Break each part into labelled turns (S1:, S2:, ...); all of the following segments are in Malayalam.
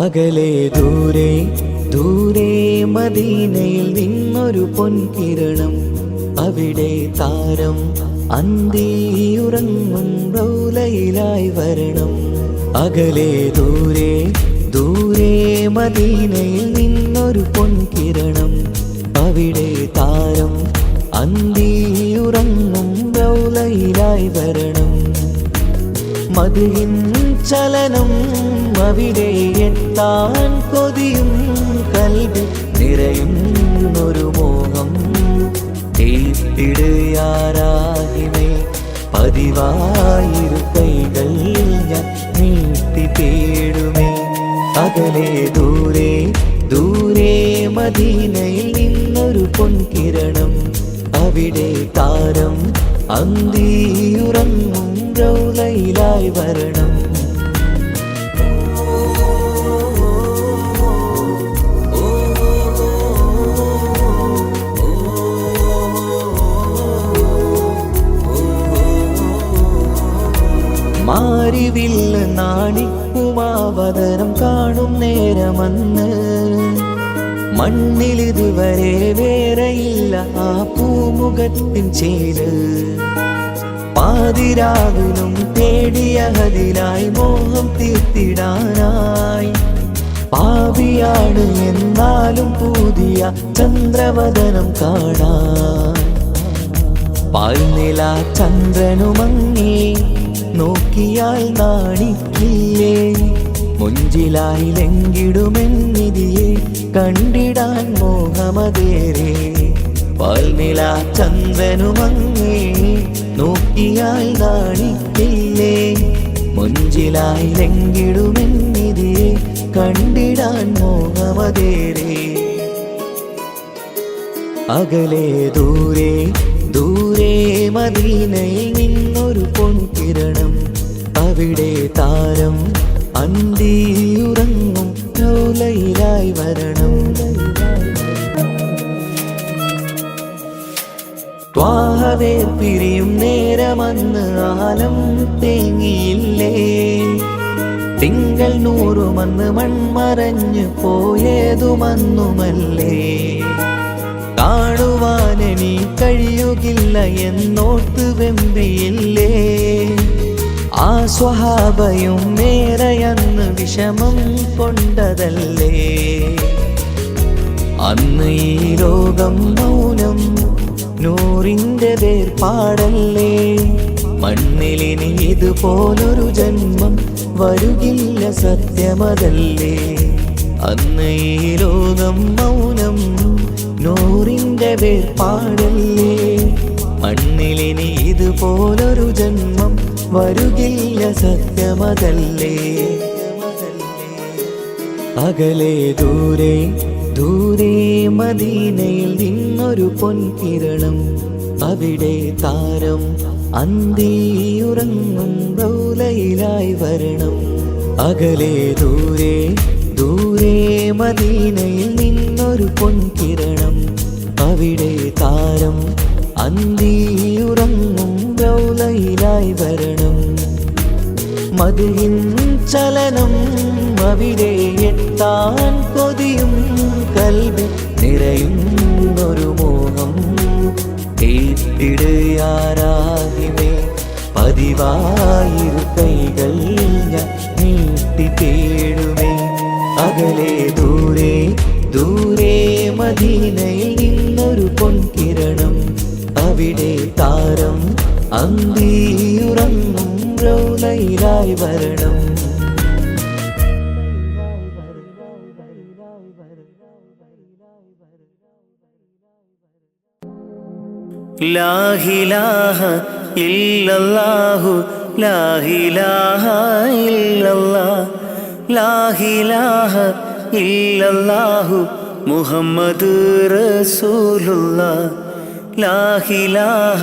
S1: അകലെ ദൂരെ ദൂരെ മദീനയിൽ നിന്നൊരു പൊൻകിരണം, അവിടെ താരം അന്തിയുറങ്ങും റൗലയിലായി വരണം. അകലെ ദൂരെ ദൂരെ മദീനയിൽ നിന്നൊരു പൊൻകിരണം, അവിടെ താരം അന്തിയുറങ്ങും റൗലയിലായി വരണം. മദിഹിൻ ചലനം അവിടെ എത്താൻ കൊതിയും കൽബിൽ നിറയുന്നൊരു മോഹം. തീർത്തിടുയാരാഹിമേ പതിവായിരു കൈകൾ ഞാൻ നീട്ടി തേടുമേ. അകലെ ദൂരെ ദൂരെ മദീനയിൽ നിന്നൊരു പൊൻകിരണം, അവിടെ താരം അന്തിയുറങ്ങും റൗലയിലായി വരണം. മാരിവില്ല് നാണിക്കുമാവതരം കാണും നേരമന്ന്, മണ്ണിലിതുവരെ വേറെയില്ല ആ പൂമുഖത്തിൻ ചേര്. പാതിരാവിലും തേടിയ ഹദിലായി മോഹം തീർത്തിടാനായി, പാപിയാണ് എന്നാലും പുതിയ ചന്ദ്രവദനം കാണാൻ. പാൽനില ചന്ദ്രനുമങ്ങി നോക്കിയാൽ നാണിക്കില്ലേ, മുഞ്ചിലായി ലംഘിടുമെന്നിതിയെ കണ്ടിടാൻ മോഹമതേറെ. പാൽനില ചന്ദ്രനുമങ്ങി നോക്കിയാൽ നാണിക്കില്ലേ, മുഞ്ചിലായി ലംഘിടുമെന്നിതിയെ കണ്ടിടാൻ മോഹമതേറെ. അകലെ ദൂരെ ദൂരെ മദീനയിൽ നിന്നൊരു പൊൻകിരണം, അവിടെ താരം അന്തിയുറങ്ങും റൗലയിലായി വരണം. ത്വാഹവേ പിരിയും നേരമന്ന് ആലം തേങ്ങിയില്ലേ, തിങ്കൾ നൂറുമന്ന് മൺമറഞ്ഞു പോയതുമന്നുമല്ലേ. കാണുവാനെനി കഴിയുകില്ല എന്നോർത്ത് വെമ്പിയില്ലേ, ആ സ്വഹാബയും മേറയന്ന് വിഷമം കൊണ്ടതല്ലേ. അന്ന് ഈ ലോകം മൗനം നൂറിൻ്റെ വേർപാടല്ലേ, മണ്ണിലിനി ഇതുപോലൊരു ജന്മം വരുകില്ല സത്യമതല്ലേ. അന്ന് ഈ ലോകം മൗനം നൂറിൻ്റെ വേർപാടല്ലേ, മണ്ണിലിനി ഇതുപോലൊരു ജന്മം വരുകില്ല സത്യമതല്ലേ. അകലെ ദൂരെ ദൂരെ മദീനയിൽ നിന്നൊരു പൊൻകിരണം, അവിടെ താരം അന്തിയുറങ്ങും റൗലയിലായി വരണം. അകലെ ദൂരെ ദൂരെ മദീനയിൽ നിന്നൊരു പൊൻകിരണം, അവിടെ താരം അന്തിയുറങ്ങും റൗലയിലായി വരണം. മദിഹിൻ ചലനം അവിടെ എത്താൻ കൊതിയും കൽബിൽ നിറയുന്നൊരു മോഹം. തീർത്തിടുയാരാഹിമേ പതിവായിരു കൈകൾ ഞാൻ നീട്ടി തേടുമേ. അകലെ ദൂരെ ദൂരെ മദീനയിൽ നിന്നൊരു പൊൻകിരണം, അവിടെ താരം അന്തിയുറങ്ങും റൗലയിലായി വരണം.
S2: ലാ ഇലാഹ ഇല്ലല്ലാഹു ലാ ഇലാഹ ഇല്ലല്ലാഹ്, ലാ ഇലാഹ ഇല്ലല്ലാഹു മുഹമ്മദ് റസൂലുള്ളാഹ്. ലാ ഇലാഹ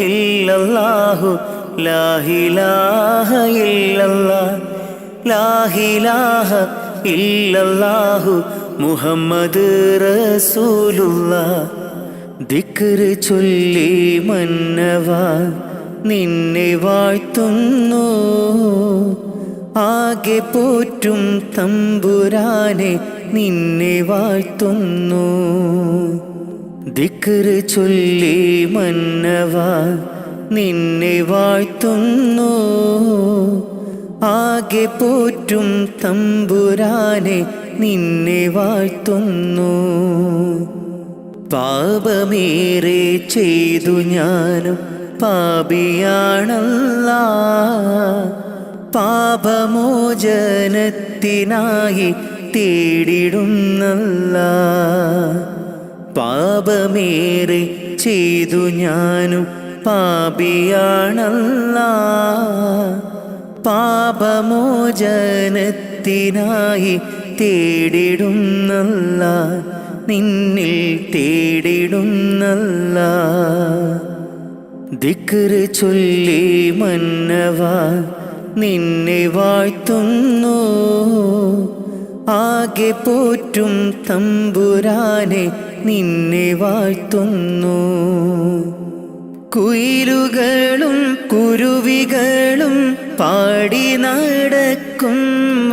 S2: ഇല്ലല്ലാഹു ലാ ഇലാഹ ഇല്ലല്ലാഹ്, ലാ ഇലാഹ ഇല്ലല്ലാഹു മുഹമ്മദ് റസൂലുള്ളാഹ്. ദിക്റ് ചൊല്ലി മന്നവ നിന്നെ വാഴ്ത്തുന്നു, ആകെ പോറ്റും തമ്പുരാനെ നിന്നെ വാഴ്ത്തുന്നു. ദിക്റ് ചൊല്ലി മന്നവാ നിന്നെ വാഴ്ത്തുന്നു. ആകെ പോറ്റും തമ്പുരാനെ നിന്നെ വാഴ്ത്തുന്നു. പാപമേറെ ചെയ്തു ഞാനും പാപിയാണല്ലാ, പാപമോചനത്തിനായി തേടിടുന്നല്ലാ. പാപമേറെ ചെയ്തു ഞാനും പാപിയാണല്ലാ, പാപമോചനത്തിനായി തേടിടുന്നല്ലാ, നിന്നിൽ തേടിടുന്നല്ലാ. ദിക്റ് ചൊല്ലി മന്നവാ നിന്നെ വാഴ്ത്തുന്നു. ആകെ പോറ്റും തമ്പുരാനെ നിന്നെ വാഴ്ത്തുന്നു. കുയിലുകളും കുരുവികളും പാടി നടക്കും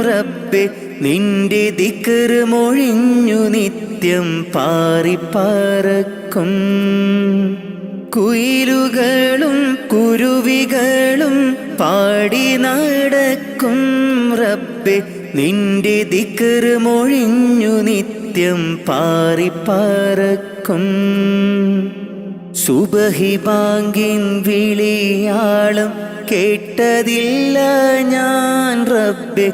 S2: റബ്ബേ, നിന്റെ ദിക്റ് മൊഴിഞ്ഞു നിത്യം പാറിപ്പറക്കും. കുയിലുകളും കുരുവികളും പാടി നടക്കും റബ്ബേ, നിന്റെ ദിക്റ് മൊഴിഞ്ഞു നിത്യം പാറിപ്പറക്കും. സുബഹി ബാങ്കിൻ വിളിയാളം കേട്ടതില്ല ഞാൻ റബ്ബേ,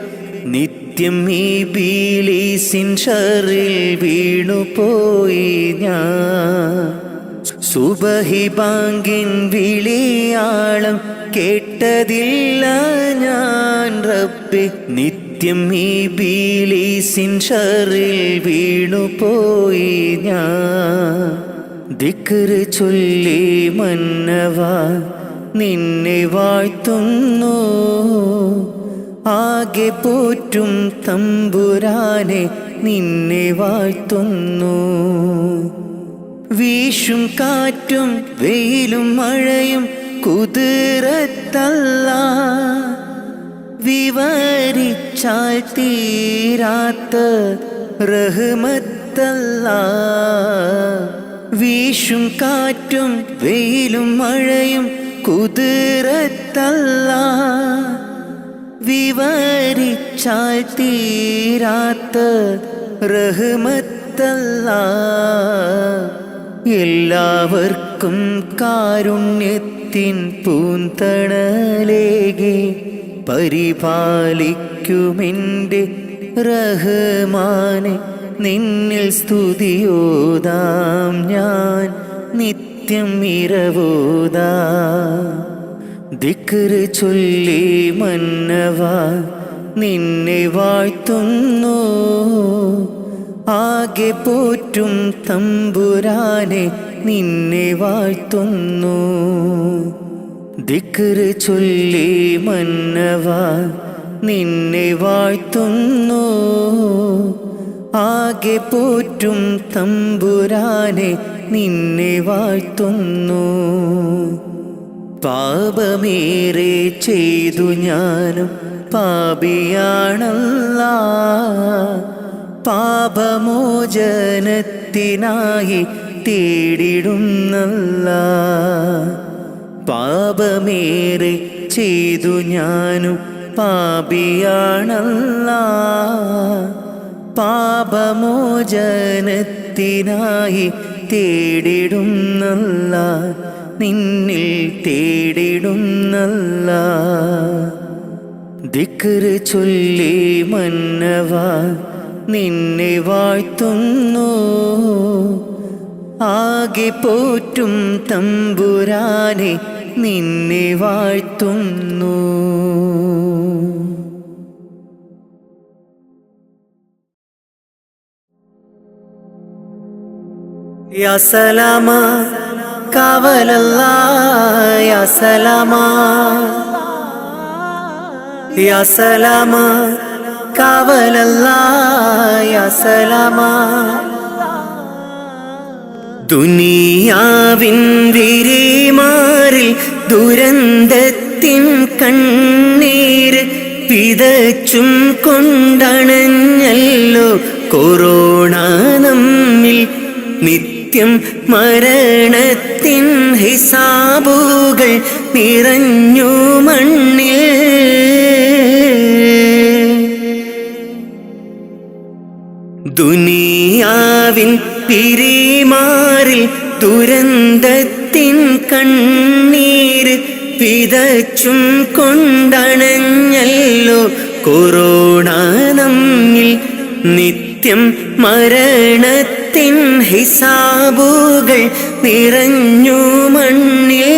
S2: നിത്യം ഈ ബിലീസിൻ ഷറിൽ വീണുപോയി ഞാൻ. സുബഹി ബാങ്കിൻ വിളിയാളം കേട്ടതില്ല ഞാൻ റബ്ബേ, നിത്യം ഈ ബിലീസിൻ ഷറിൽ വീണുപോയി ഞാൻ. ദിക്റ് ചൊല്ലി മന്നവാ നിന്നെ വാഴ്ത്തുന്നു. ആകെ പോറ്റും തമ്പുരാനെ നിന്നെ വാഴ്ത്തുന്നു. വീശും കാറ്റും വെയിലും മഴയും കുതിരത്തല്ലാ, വിവരിച്ചാൽ തീരാത്ത റഹ്മത്തല്ലാ. വീശും കാറ്റും വെയിലും മഴയും കുതിരത്തല്ലാ, വിവരിച്ചാൽ തീരാത്ത റഹ്മത്തല്ലാ. എല്ലാവർക്കും കാരുണ്യത്തിൻ പൂന്തണലേകെ പരിപാലിക്കുമെൻ്റെ റഹ്മാനെ, നിന്നിൽ സ്തുതിയോതാം ഞാൻ നിത്യം ഇരവോതാം. ദിക്റ് ചൊല്ലി മന്നവാ നിന്നെ വാഴ്ത്തുന്നു. ആകെ പോറ്റും തമ്പുരാനെ നിന്നെ വാഴ്ത്തുന്നു. ദിക്റ് ചൊല്ലി മന്നവാ നിന്നെ വാഴ്ത്തുന്നു. ആകെ പോറ്റും തമ്പുരാനെ നിന്നെ വാഴ്ത്തുന്നു. പാപമേറെ ചെയ്തു ഞാനും പാപിയാണല്ലാ, പാപമോചനത്തിനായി തേടിടുന്നല്ലാ. പാപമേറെ ചെയ്തു ഞാനും പാപിയാണല്ലാ, പാപമോചനത്തിനായി തേടിടുന്നല്ലാ, നിന്നിൽ തേടിടുന്നല്ലാ. ദിക്റ് ചൊല്ലി മന്നവാ നിന്നെ വാഴ്ത്തുന്നു. ആകെ പോറ്റും തമ്പുരാനെ നിന്നെ വാഴ്ത്തുന്നു. യാ സലാമാ കാവലല്ലാ, യാ സലാമാ, യാ സലാമാ കാവലല്ലാ, യാ സലാമാ. ദുനിയാവിൻ വിരിമാറിൽ ദുരന്തത്തിൻ കണ്ണീര് വിതച്ചും കൊണ്ടണഞ്ഞല്ലോ കൊറോണ നമ്മിൽ. നിത്യം മരണത്തിൻ ഹിസാബുകൾ നിറഞ്ഞു മണ്ണിൽ. ദുനിയാവിൻ പിരിമാറിൽ ദുരന്തത്തിൻ കണ്ണീര് വിതച്ചും കൊണ്ടണഞ്ഞല്ലോ കൊറോണ നമ്മിൽ. നിത്യം മരണത്തിൻ ഹിസാബുകൾ നിറഞ്ഞു മണ്ണിൽ.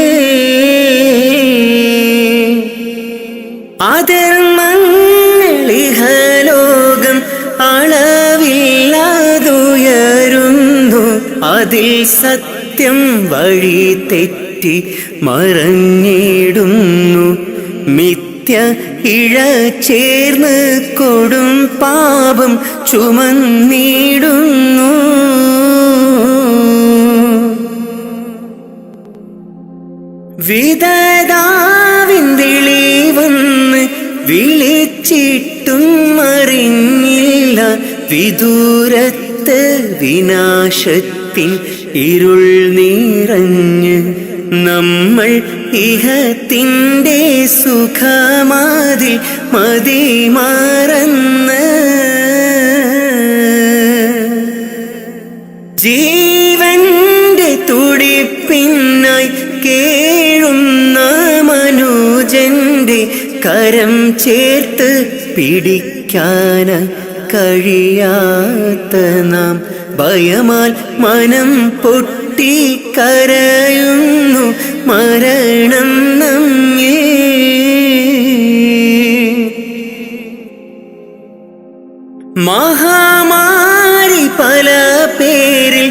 S2: അധർമ്മങ്ങളിഹലോകം അളവില്ലാതുയരുന്നു. അതിൽ സത്യം വഴി തെറ്റി മറഞ്ഞിടുന്നു. മിഥ്യ ഇഴ ചേർന്ന് കൊടും പാപം ചുമന്നിടുന്നു. വിധതാവിൻ വിളി വന്ന് വിളിച്ചിട്ടും അറിഞ്ഞില്ല. വിദൂരത്ത് വിനാശത്തിൻ ഇരുൾ നിറഞ്ഞ് നമ്മൾ ഇഹത്തിൻ്റെ സുഖമാതിൽ മതിമറന്ന്. ജീവന്റെ തുടിപ്പിനായി കേഴുന്ന മനുജന്റെ കരം ചേർത്ത് പിടിക്കാൻ കഴിയാത്ത നാം ഭയമാൽ മനം പൊട്ടി കരയുന്നു മരണം നമ്മെ. മഹാമാരി പല പേരിൽ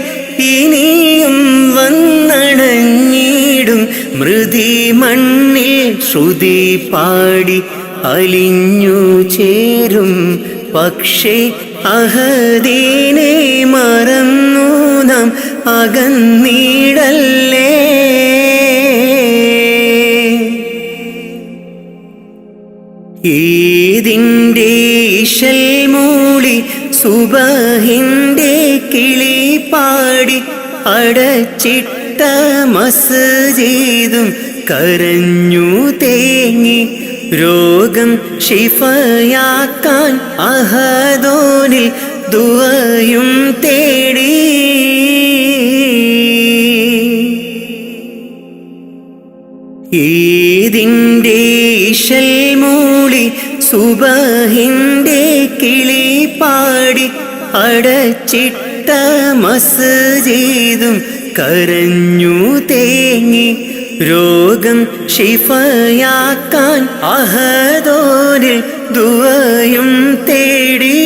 S2: ഇനിയും വന്നണഞ്ഞിടും. മൃതി മണ്ണിൽ ശ്രുതി പാടി അലിഞ്ഞു ചേരും. പക്ഷേ അഹദീനെ മറന്നു നാം അകന്നിടല്ലേ. ഈദിൻ്റെ ഇശൽ മൂളി സുബഹിൻ്റെ കിളി പാടി അടച്ചിട്ട മസ്ജിദും കരഞ്ഞു തേങ്ങി. രോഗം ശിഫയാക്കാൻ അഹദോനിൽ ദുആയും തേടി. ഈദിൻ്റെ ഇശൽ മൂളി സുബഹിൻ്റെ കിളി പാടി അടച്ചിട്ട മസ്ജിദും കരഞ്ഞു തേങ്ങി. രോഗം ശിഫയാക്കാൻ അഹദോനിൽ ദുആയും തേടി.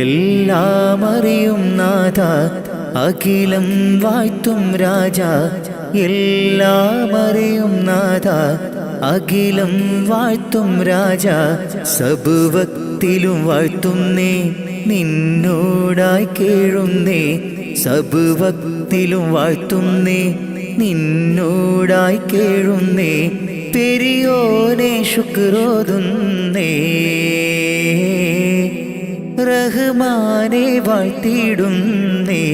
S1: എല്ലാം അറിയും നാഥ അഖിലം വാഴ്ത്തും രാജ. എല്ലാം അറിയും നാഥ അഖിലം വാഴ്ത്തും രാജ. സബുവക്തിലും വാഴ്ത്തുന്നേ നിന്നോടായി കേഴുന്നേ. സബുവക്തിലും വാഴ്ത്തുന്നേ നിന്നോടായി കേഴുന്നേ. പെരിയോനെ ശുക്രോതുന്നേ. റഹ്മാനെ വാഴ്ത്തിയിടുന്നേ.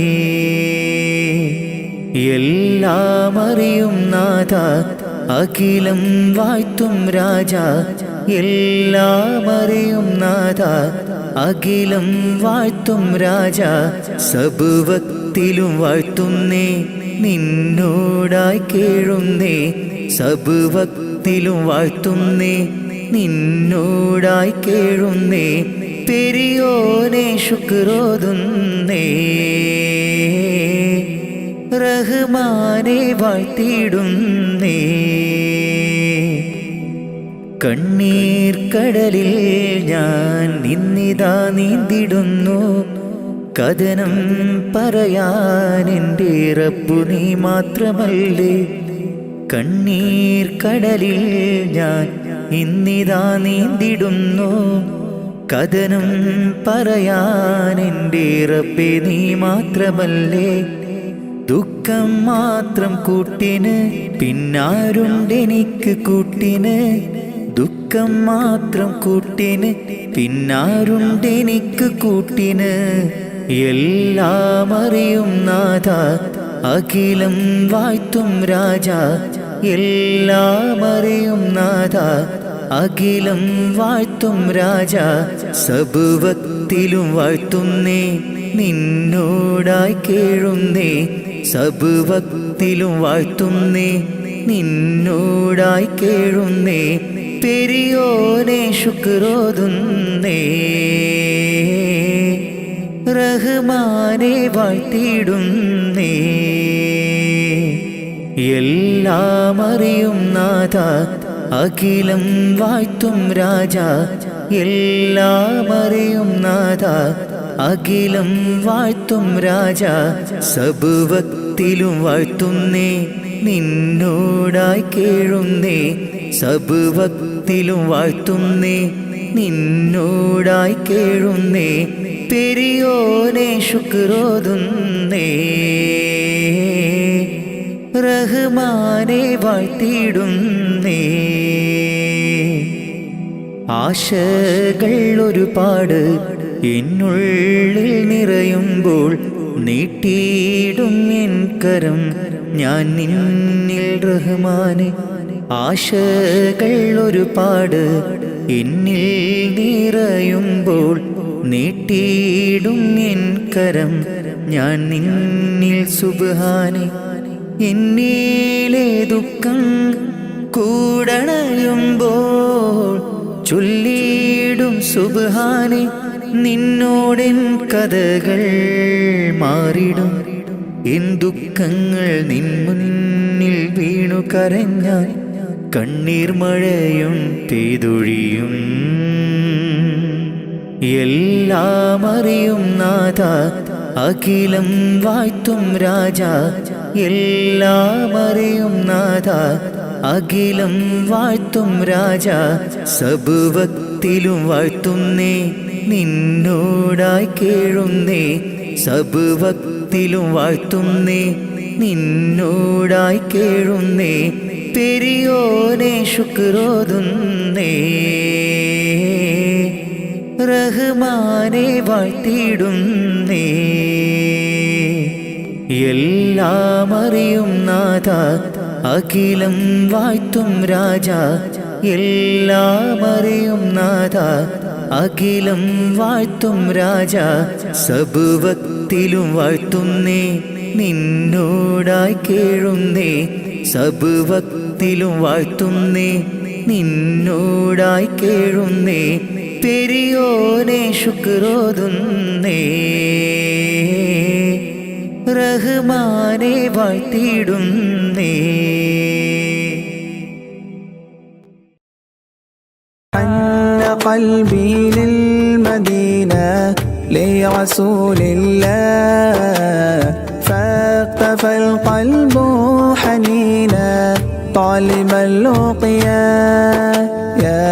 S1: എല്ലാം അറിയും നാഥ അഖിലം വാഴ്ത്തും രാജ. എല്ലാം അറിയും നാഥ അഖിലം വാഴ്ത്തും രാജ. സബുവക്തിലും വാഴ്ത്തുന്നേ നിന്നോടായി കേഴുന്നേ. സബുവക്തിലും വാഴ്ത്തുന്നേ നിന്നോടായി കേഴുന്നേ. പെരിയോനെ ശുക്രോതുന്നേ. റഹ്മാനെ വാഴ്ത്തിയിടുന്നേ. കണ്ണീർ കടലിൽ ഞാൻ നിന്നിതാ നീന്തിടുന്നു. കഥനം പറയാൻ എൻ്റെ റബ്ബു നീ മാത്രമല്ലേ. കണ്ണീർ കടലിൽ ഞാൻ ഇന്നിതാ നീന്തിടുന്നു. കഥനം പറയാൻ എൻ്റെ റബ്ബേ നീ മാത്രമല്ലേ. ദുഃഖം മാത്രം കൂട്ടിന് പിന്നാരുണ്ടെനിക്ക് കൂട്ടിന്. ദുഃഖം മാത്രം കൂട്ടിന് പിന്നാരുണ്ടെനിക്ക് കൂട്ടിന്. എല്ലാം അറിയും നാഥ അഖിലം വാഴ്ത്തും രാജ. എല്ലാം അറിയും നാഥ അഖിലം വാഴ്ത്തും രാജ. സബുവത്തിലും വാഴ്ത്തുന്നേ നിന്നോടായി കേഴുന്നേ. സബുവത്തിലും വാഴ്ത്തുന്നേ നിന്നോടായി കേഴുന്നേ. പെരിയോനെ ശുക്രോതുന്നേ. റഹ്മാനെ വാഴ്ത്തിയിടുന്നേ. എല്ലാം അറിയും നാഥ അഖിലം വാഴ്ത്തും രാജ. എല്ലാം അറിയും നാഥ അഖിലം വാഴ്ത്തും രാജ. സബുവത്തിലും വാഴ്ത്തുന്നേ നിന്നോടായി കേഴുന്നേ. സബുവത്തിലും വാഴ്ത്തുന്നേ നിന്നോടായി കേഴുന്നേ. പെരിയോനെ ശുക്രോതുന്നേ. റഹ്മാനെ വാഴ്ത്തിയിടുന്നേ. ആശകൾ ഒരുപാട് എന്നുള്ളിൽ നിറയുമ്പോൾ നീട്ടിയിടും എൻ കരം ഞാൻ നിന്നിൽ റഹ്മാനെ. ആശകൾ ഒരുപാട് എന്നിൽ നിറയുമ്പോൾ നീട്ടിയിടും എൻ കരം ഞാൻ നിന്നിൽ സുബ്ഹാനെ. എന്നിലെ ദുഃഖം കൂടണയുമ്പോൾ ചൊല്ലിയിടും സുബ്ഹാനെ. നിന്നോടെൻ കഥകൾ മാറിടും. എൻ ദുഃഖങ്ങൾ നിൻ മുന്നിൽ വീണു കരഞ്ഞാൽ കണ്ണീർ മഴയും പെയ്തൊഴിയും. എല്ലാം അറിയും നാഥ അഖിലം വാഴ്ത്തും രാജ. എല്ലാം അറിയും നാഥ അഖിലം വാഴ്ത്തും രാജ. സബുവത്തിലും വാഴ്ത്തുന്നേ നിന്നോടായി കേഴുന്നേ. സബുവത്തിലും വാഴ്ത്തുന്നേ നിന്നോടായി കേഴുന്നേ. പെരിയോനെ ശുക്രോതുന്നേ. റഹ്മാനെ വാഴ്ത്തിയിടുന്നേ. എല്ലാം അറിയും നാഥ അഖിലം വാഴ്ത്തും രാജ. എല്ലാം അറിയും നാഥ അഖിലം വാഴ്ത്തും രാജ. സബുവത്തിലും വാഴ്ത്തുന്നേ നിന്നോടായി കേഴുന്നേ. സബുവത്തിലും വാഴ്ത്തുന്നേ നിന്നോടായി കേഴുന്നേ. പെരിയോനെ ശുക്രോതുന്നേ. റഹ്മാനെ വാഴ്ത്തിയിടുന്നേ.
S3: حن قلبي للمدينة لرسول الله فاقتفى القلب حنينا طالبا لقيا يا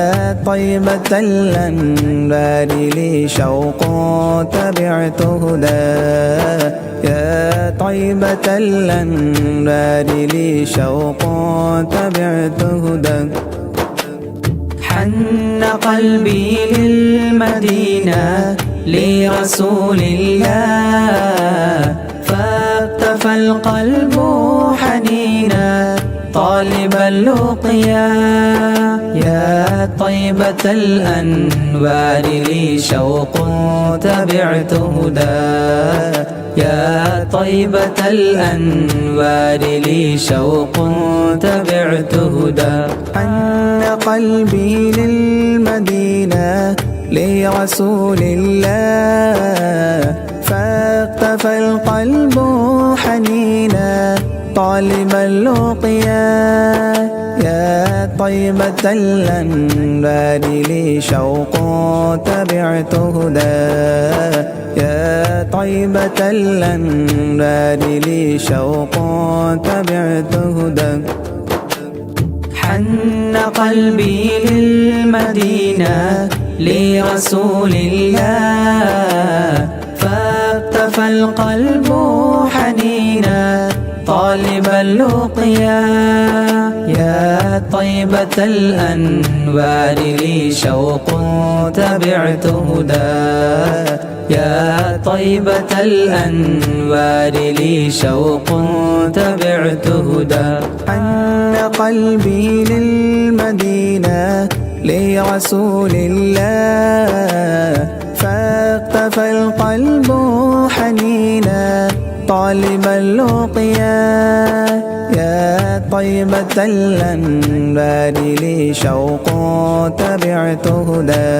S3: طيبة الأنبار لي شوق تبعت هدى يا طيبة الأنبار لي شوق تبعت هدى حن قلبي للمدينة لرسول الله فاقتفى القلب حنينا طالبا لقيا يا طيبة الأنوار لي شوق تبعت هدى يا طيبة الأنوار لي شوق تبعت هدى حن قلبي للمدينة لرسول الله فاقتفى القلب حنينا طالبا لقيا يا طيبة الأنبار لي شوق تبعت هدى يا طيبة الأنبار لي شوق تبعت هدى حن قلبي للمدينة لرسول الله فاقتفى القلب حنينا طالب اللقيا يا طيبة الأنوار لي شوق تبعت هدى يا طيبة الأنوار لي شوق تبعت هدى
S4: حن قلبي للمدينة لرسول الله فاقتفى القلب حنينا طالب اللقيا يا طيبة الأنوار لي شوق تبعت هدى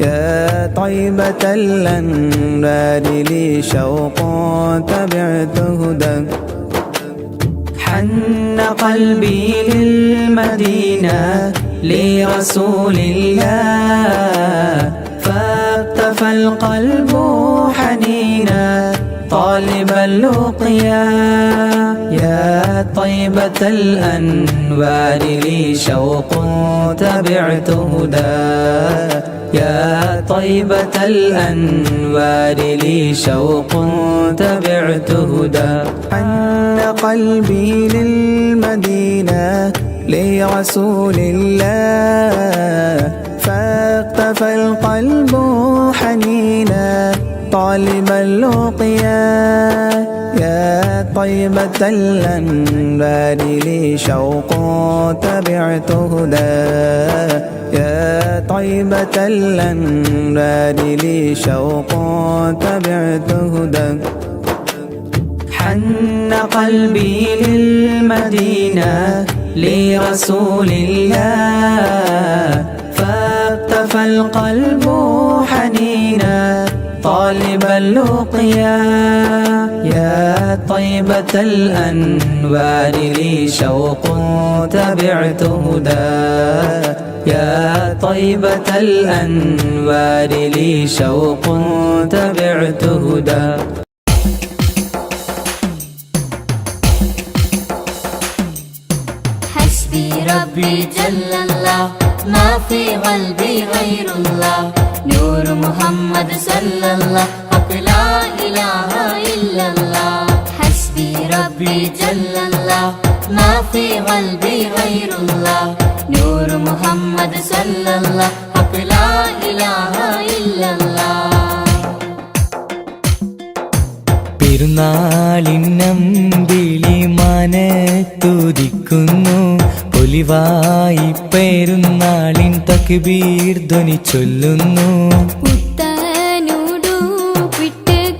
S4: يا طيبة الأنوار لي شوق تبعت هدى
S3: حن قلبي للمدينة لرسول الله فاقتفى القلب حنينا طالب اللقيا يا طيبة الأنوار لي شوق تبعت هدى يا طيبة الأنوار لي شوق تبعت هدى
S4: حن قلبي للمدينة لرسول الله فاقتفى القلب حنينا طالب اللقيا يا طيبة الأنوار لي شوق تبعت هدى يا طيبة الأنوار لي شوق تبعت هدى
S3: حن قلبي للمدينة لرسول الله فاقتفى القلب حنينا طالب اللقيا يا طيبة الأنوار لي شوق تبعت هدى يا طيبة الأنوار لي شوق تبعت هدى
S5: حسبي ربي جل الله ما في قلبي غير الله نور محمد صلى الله حق لا إله إلا الله حسبي ربي جل الله ما في قلبي غير الله نور محمد صلى الله حق لا إله إلا الله
S1: പെരുന്നാളിന്നമ്പിളി മനത്തുദിക്കുന്നു പൊലിവായി പെരുന്നാളിൻ തക്ബീർ ധ്വനി ചൊല്ലുന്നു
S5: പുത്തനുടുപ്പിട്ട്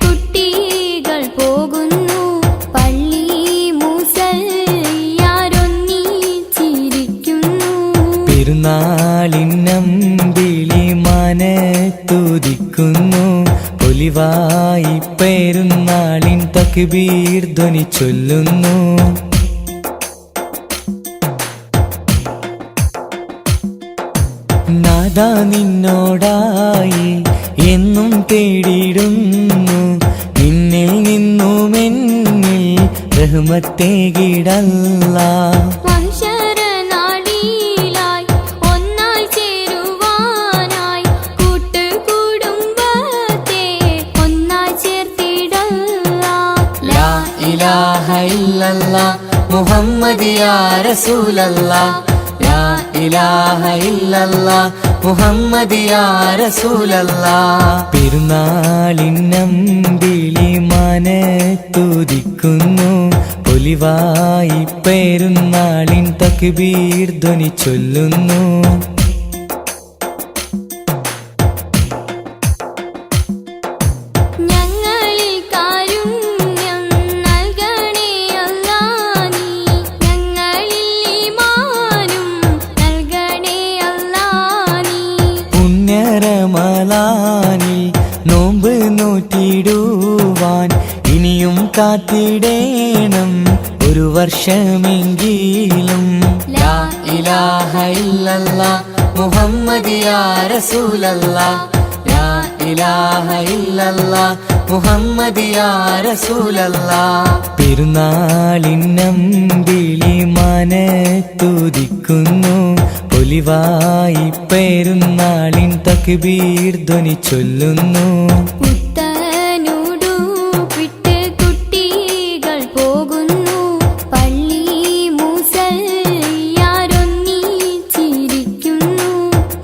S5: കുട്ടികൾ പോകുന്നു പള്ളി മുസല്ലിയാരൊന്നിച്ചിരിക്കുന്നു
S1: പെരുന്നാളിന്നമ്പിളി മനത്തുദിക്കുന്നു പൊലിവായി പെരുന്നാളിൻ തക്ബീർ ധ്വനി ചൊല്ലുന്നു നാദാ നിന്നോടായി എന്നും തേടിയിടുന്നു നിന്നിൽ നിന്നും എന്നിൽ റഹ്മത്തേകിടല്ലാ
S5: മഹ്ശരനാളിലായി ഒന്നായി ചേരുവാനായി കൂട്ടുകുടുംബത്തെ ഒന്നായി ചേർത്തിടല്ലാഹ്
S1: ലാ ഇലാഹ ഇല്ലല്ലാഹ് മുഹമ്മദ് യാ റസൂലല്ലാഹ് ലാ ഇലാഹ ഇല്ലല്ലാഹ് മുഹമ്മദ് യാ റസൂലല്ലാഹ് പെരുന്നാളിന്നമ്പിളി മനത്തുദിക്കുന്നു പൊലിവായി പെരുന്നാളിൻ തക്ബീർ ധ്വനി ചൊല്ലുന്നു
S5: ഞങ്ങളിൽ കാരുണ്യം നൽകണേ അല്ലാഹ് നീ ഞങ്ങളിൽ ഈമാനും നൽകണേ അല്ലാഹ് നീ
S1: പുണ്യറമളാനിൽ നോമ്പ് നോറ്റിടുവാൻ ഇനിയും കാത്തിടേണം ഒരു വർഷമെങ്കിലും ലാ ഇലാഹ ഇല്ലല്ലാഹ് മുഹമ്മദ് യാ റസൂലല്ലാഹ് ലാ ഇലാഹ ഇല്ലല്ലാഹ് മുഹമ്മദ് യാ റസൂലല്ലാഹ് പെരുന്നാളിന്നമ്പിളി മനത്തുദിക്കുന്നു ഒലിവായി പെരുന്നാളിൻ തക്ബീർ ധ്വനി ചൊല്ലുന്നു.
S5: പുത്തനുടുപ്പിട്ട് കുട്ടികൾ പോകുന്നു, പള്ളി മുസല്ലിയാരൊന്നിച്ചിരിക്കുന്നു.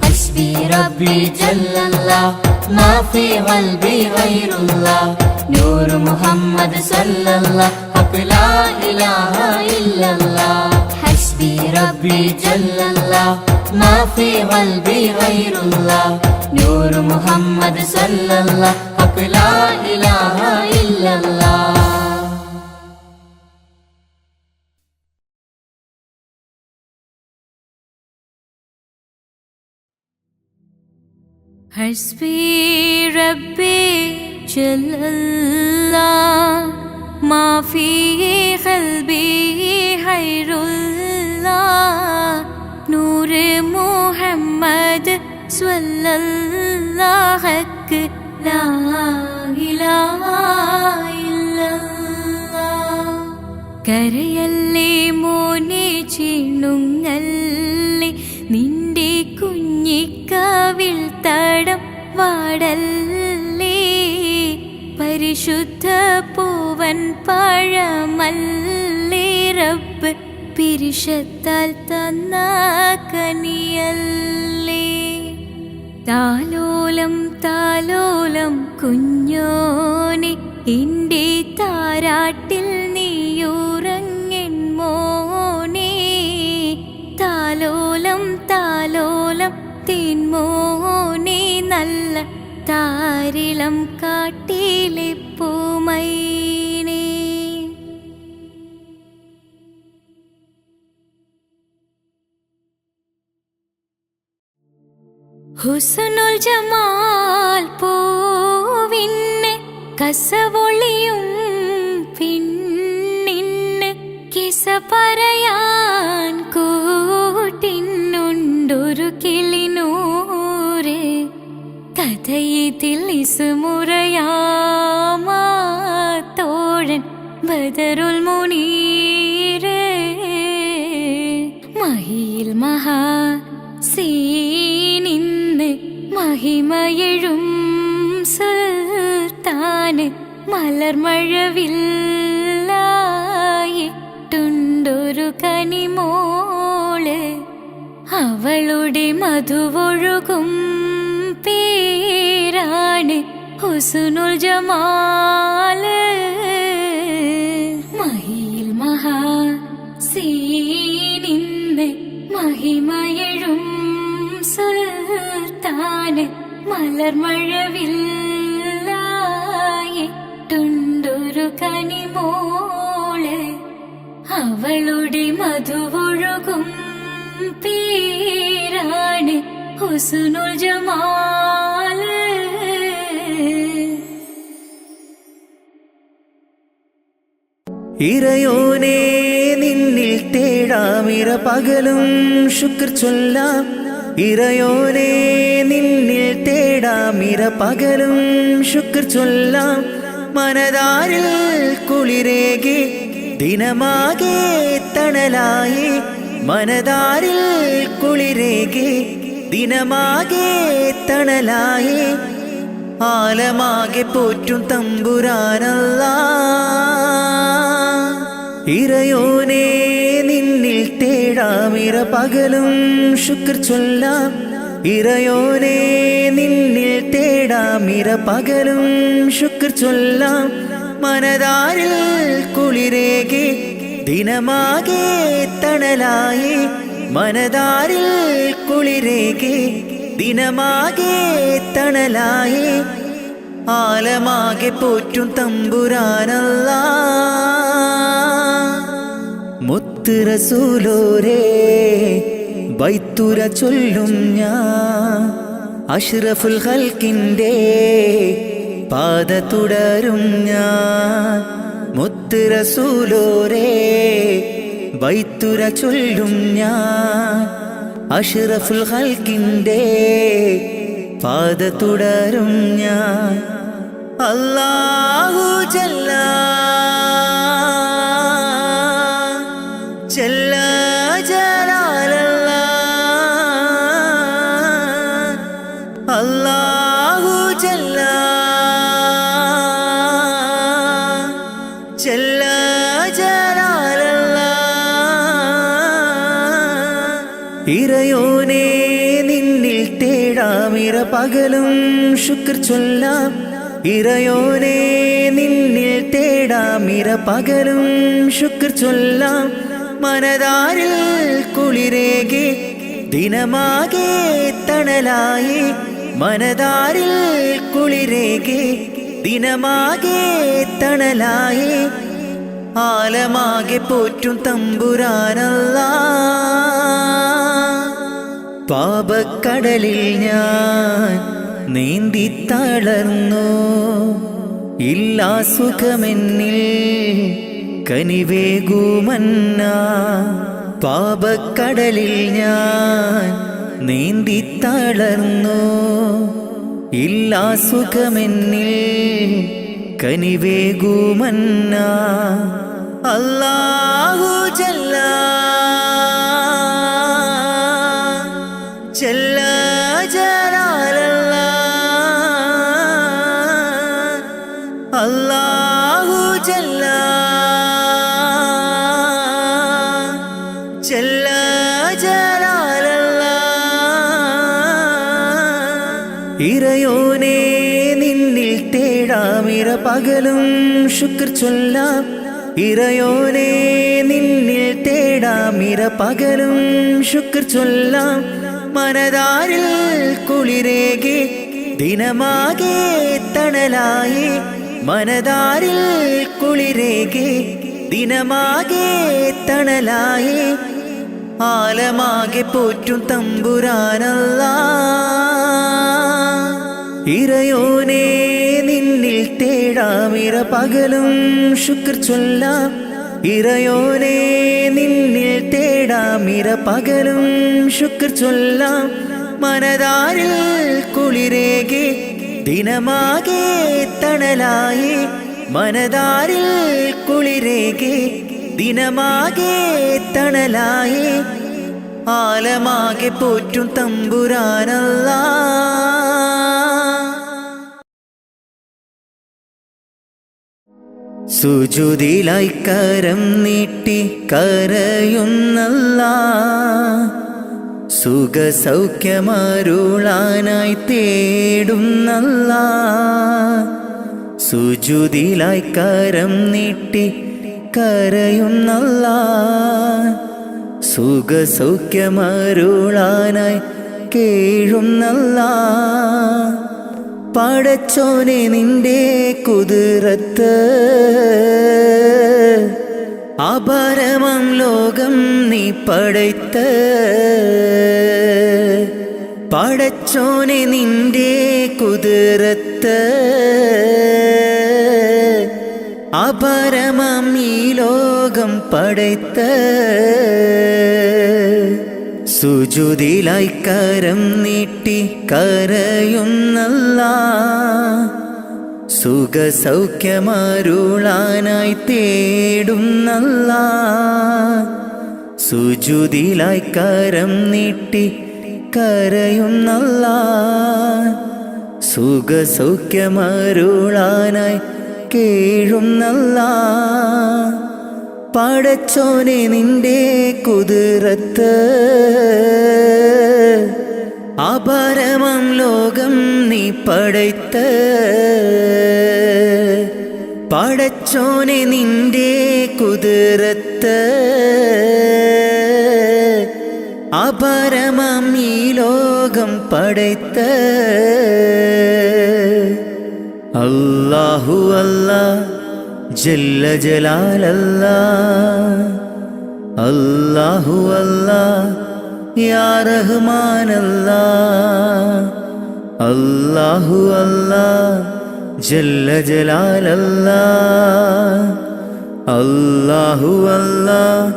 S5: ഹസ്ബി റബ്ബി ജല്ലല്ലാഹ് മാഫി ഖൽബി ഗൈറുല്ലാഹ്, നൂറ് മുഹമ്മദ് സല്ലല്ലാഹ് ഹഖ് ലാ ഇലാഹ ഇല്ലല്ലാഹ്. ഹസ്ബി റബ്ബി ജല്ലല്ലാഹ് മാഫി ഖൽബി ഗൈറുല്ലാഹ്, നൂറ് മുഹമ്മദ് സല്ലല്ലാഹ് ഹഖ് ലാ ഇലാഹ ഇല്ലല്ലാഹ്. حسبي ربي جل الله ما في قلبي خير الله نور محمد صلى الله لا إله إلا الله. കരയല്ലേ മോനെ ചിണുങ്ങല്ലേ, നിന്റെ കുഞ്ഞിക്കാവിൽ തടം വാടല്ലേ. പരിശുദ്ധ പൂവൻ പഴമല്ലേ റബ്ബ് പിരിശത്താൽ തന്ന കനിയല്ലേ. താലോലം താലോലം കുഞ്ഞോനെ, എന്റെ താരാട്ടിൽ നീയുറങ്ങൻ മോനെ. താലോലം താലോലം തേൻമോനെ, നല്ല താരിളം കാട്ടിലെ പൂമൈനേ. ഹുസ്നുൽ ജമാൽ പൂവിന് കസവൊളിയും പിന്നിന്, കിസ പറയാൻ കൂട്ടിനുണ്ടൊരു കിളിനൂറ്. കഥയിതിൽ ഇസുമുറയാമാത്തോഴൻ ബദറുൽ മുനീര്. മഹിയിൽ മഹാസീനിന്ന് മഹിമയഴും സുൽത്താന്, മലർമഴവില്ലായിട്ടുണ്ടൊരു കനിമോള്. അവളുടെ മധുവൊഴുകും പേരാണ് ഹുസ്നുൽ ജമാല്. മഹിയിൽ മഹാസീനിന്ന് മഹിമയഴും സുൽത്താന്, മലർമഴവില്ലായിട്ടുണ്ടൊരു കനിമോള്. അവളുടെ മധുവൊഴുകും പേരാണ് ഹുസ്നുൽ ജമാല്.
S2: ഇറയോനെ നിന്നിൽ തേടാമിര പകലും ശുക്ർ ചൊല്ലാം. ഇറയോനെ നിന്നിൽ തേടാമിര പകലും ശുക്ർ ചൊല്ലാം. മനതാരിൽ കുളിരേകി ദിനമാകെ തണലായി, മനതാരിൽ കുളിരേകി ദിനമാകെ തണലായി. ആലമാകെ പോറ്റും തമ്പുരാനല്ലാഹ്. ഇറയോനെ നിന്നിൽ തേടാമിര പകലും ശുക്ർ ചൊല്ലാം. ഇറയോനെ നിന്നിൽ തേടാമിര പകലും ശുക്ർ ചൊല്ലാം. മനതാരിൽ കുളിരേകി ദിനമാകെ തണലായി, മനതാരിൽ കുളിരേകി ദിനമാകെ തണലായി. ആലമാകെ പോറ്റും തമ്പുരാനല്ലാഹ്. മുത്ത് റസൂലോരേ ബൈത്തുര ചൊല്ലും ഞാൻ, അഷ്റഫുൽ ഖൽക്കിന്റെ പാത തുടരും ഞാൻ. മുത്ത് റസൂലോരേ ബൈത്തുര ചൊല്ലും ഞാൻ, അഷ്റഫുൽ ഖൽക്കിന്റെ പാത തുടരും ഞാൻ. അല്ലാഹു ജല്ല ജല്ല ജലാലല്ലാഹ്, ജല്ല ജലാലല്ലാ. ഇറയോനെ നിന്നിൽ തേടാമിര പകലും ശുക്ർ ചൊല്ലാം. ഇറയോനെ നിന്നിൽ തേടാമിര പകലും ശുക്ർ ചൊല്ലാം. മനതാരിൽ കുളിരേകെ ദിനമാകെ തണലായി. മനതാരിൽ കുളിരേകെ ദിനമാകെ തണലായി. ആലമാകെ പോറ്റും തമ്പുരാനല്ലാ. പാപക്കടലിൽ ഞാൻ നീന്തി തളർന്നു. ഇല്ലാ സുഖമെന്നിൽ കനിവേകുമന്ന. പാപക്കടലിൽ ഞാൻ നീന്തി തളർന്നു. ഇല്ലാ സുഖമെന്നിൽ കനിവേകുമന്ന. അല്ലാഹു ജല്ല ജല്ല ജലാലല്ലാ. അല്ലാഹു ജല്ല ജല്ല ജലാലല്ലാ. ഇറയോനെ നിന്നിൽ തേടാമിര പകലും ശുക്ർ ചൊല്ലാം. ഇറയോനെ നിന്നിൽ തേടാമിര പകലും ശുക്ർ ചൊല്ലാം. മനതാരിൽ കുളിരേകെ ദിനമാകെ തണലായി. മനതാരിൽ കുളിരേകെ ദിനമാകെ തണലായി. ആലമാകെ പോറ്റും തമ്പുരാനല്ലാ. ഇറയോനെ നിന്നിൽ തേടാമിര പകലും ശുക്ർ ചൊല്ലാം. ഇറയോനെ നിന്നിൽ തേടാമിര പകലും ശുക്ർ ചൊല്ലാം. മനതാരിൽ കുളിരേകെ ദിനമാകെ തണലായി. മനതാരിൽ കുളിരേകെ ദിനമാകെ തണലായി. ആലമാകെ പോറ്റും തമ്പുരാനല്ലാ. സുജൂദിലായി കരം നീട്ടി കരയുന്നല്ലാ. സുഖസൗഖ്യമരുളാനായി തേടുന്നല്ലാ. സുജൂദിലായി കരം നീട്ടി കരയുന്നല്ലാ. സുഖസൗഖ്യമരുളാനായി കേഴുന്നല്ലാ. പടച്ചോനെ നിന്റെ കുതിരത്ത് അപരമം ലോകം നീ പടയ്ത്ത്. പടച്ചോനെ നിന്റെ കുതിരത്ത് അപരമം ഈ ലോകം പടയ്ത്ത്. സുജൂദിലായി കരം നീട്ടി കരയുന്നല്ലാ. സുഖസൗഖ്യമരുളാനായി തേടുന്നല്ലാ. സുജൂദിലായി കരം നീട്ടി കരയുന്നല്ലാ. സുഖസൗഖ്യമരുളാനായി കേഴുന്നല്ലാ. പടച്ചോനെ നിന്റെ കുതിരത്ത് അപരമം ലോകം നീ പടയ്ത്ത്. പടച്ചോനെ നിന്റെ കുതിരത്ത് അപരമം ഈ ലോകം പടയ്ത്ത്. അല്ലാഹു അല്ലാ ജല്ല ജലാലല്ലാ. അല്ലാഹു അല്ലാ യാ റഹ്മാനല്ലാ. അല്ലാഹു അല്ലാ ജല്ല ജലാലല്ലാ. അല്ലാഹു അല്ലാ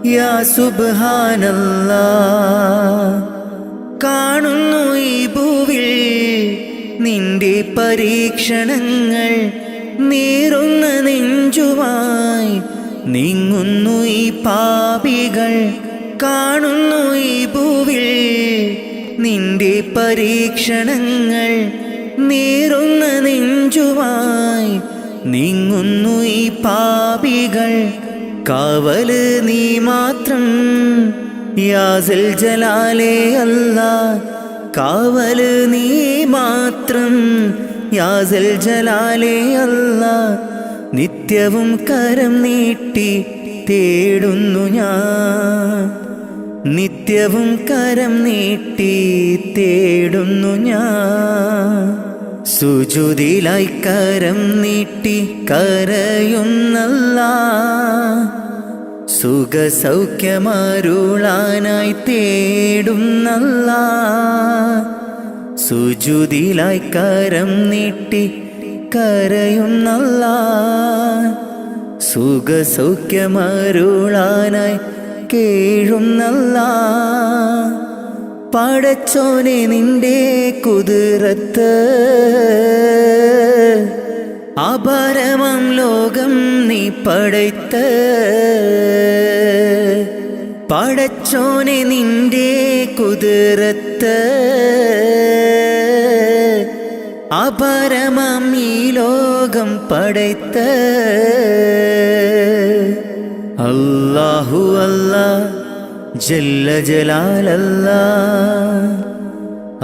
S2: യാ സുബ്ഹാനല്ലാ. കാണുന്നു ഈ ഭൂവിൽ നിന്റെ പരീക്ഷണങ്ങൾ. നീറുന്ന നെഞ്ചുമായി നീങ്ങുന്നു ഈ പാപികൾ. കാണുന്നു ഈ ഭൂവിൽ നിന്റെ പരീക്ഷണങ്ങൾ. നീറുന്ന നെഞ്ചുമായി നീങ്ങുന്നു ഈ പാപികൾ, കാവല് നീ മാത്രം യാസൽ ജലാലേ അല്ലാ, കാവല് നീ മാത്രം യാസൽ ജലാലേ അല്ലാ. നിത്യവും കരം നീട്ടി തേടുന്നു ഞാൻ, നിത്യവും കരം നീട്ടി തേടുന്നു ഞാൻ. സുജൂദിലായി കരം നീട്ടി കരയുന്നല്ലാ, സുഖസൗഖ്യമരുളാനായി തേടുന്നല്ലാ. സുജൂദിലായി കരം നീട്ടി കരയുന്നല്ലാ, സുഖസൗഖ്യമരുളാനായി കേഴുന്നല്ലാ. പടച്ചോനെ നിന്റെ കുതിരത്ത് അപാരമാം ലോകം നീ പടയ്ത്ത്, പടച്ചോനെ നിന്റെ കുതിരത്ത് അപാരമാം ഈ ലോകം പടയ്ത്ത്. അല്ലാഹു അല്ലാ ജല്ല ജലാലല്ലാ,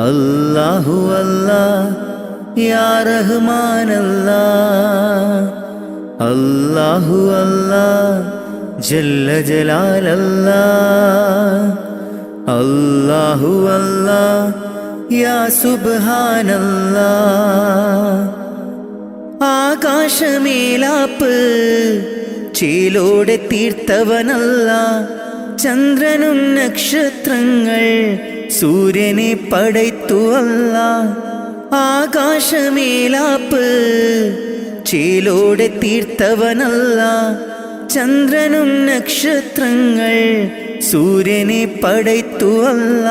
S2: അല്ലാഹു അല്ലാ യാ റഹ്മാനല്ലാ, അല്ലാഹു അല്ലാ ജല്ല ജലാലല്ലാ, അല്ലാഹു അല്ലാ യാ സുബ്ഹാനല്ലാ. ആകാശമേലാപ്പ് ചേലോടെ തീർത്തവനല്ല, ചന്ദ്രനും നക്ഷത്രങ്ങൾ സൂര്യനെ പടയ്ത്തു അല്ല. ആകാശമേലാപ്പ് ചേലോടെ തീർത്തവനല്ല, ചന്ദ്രനും നക്ഷത്രങ്ങൾ സൂര്യനെ പടയ്ത്തു അല്ല.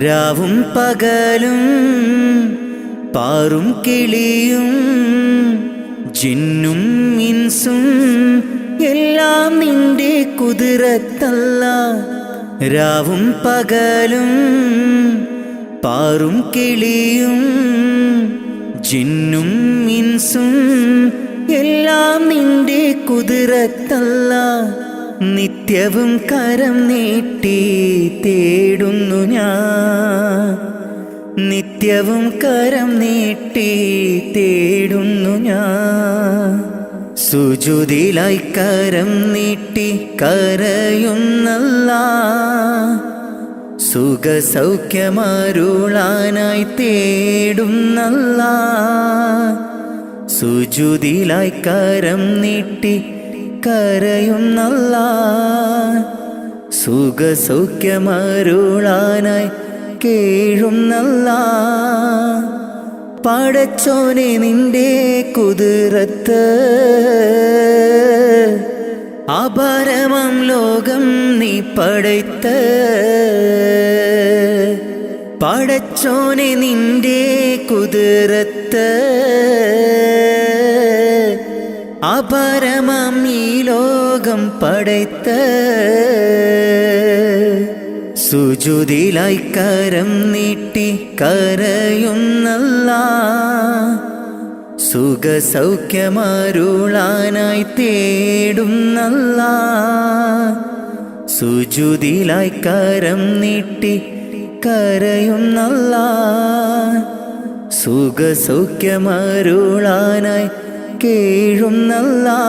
S2: രാവും പകലും പാറും കിളിയും ജിന്നും ഇൻസും എല്ലാം നിന്റെ കുതിരത്തല്ല. രാവും പകലും പാറും കിളിയും ജിന്നും ഇൻസും എല്ലാം നിന്റെ കുതിരത്തല്ല. നിത്യവും കരം നീട്ടി തേടുന്നു ഞാൻ, നിത്യവും കരം നീട്ടി തേടുന്നു ഞാൻ. സുജൂദിലായി കരം നീട്ടി കരയുന്നല്ലാ, സുഖസൗഖ്യമരുളാനായി തേടുന്നല്ലാ. സുജൂദിലായി കരം നീട്ടി കരയുന്നല്ലാ, സുഖസൗഖ്യമരുളാനായി കേഴുന്നല്ലാ. പടച്ചോനെ നിന്റെ കുതിരത്ത് അപാരമാം ലോകം നീ പടയ്ത്ത്, പടച്ചോനെ നിന്റെ കുതിരത്ത് അപാരമാം ഈ ലോകം പടയ്ത്ത്. സുജൂദിലായി കരം നീട്ടി കരയുന്നല്ലാ, സുഖസൗഖ്യമരുളാനായി തേടുന്നല്ലാ. സുജൂദിലായി കരം നീട്ടി കരയുന്നല്ലാ, സുഖസൗഖ്യമരുളാനായി കേഴുന്നല്ലാ.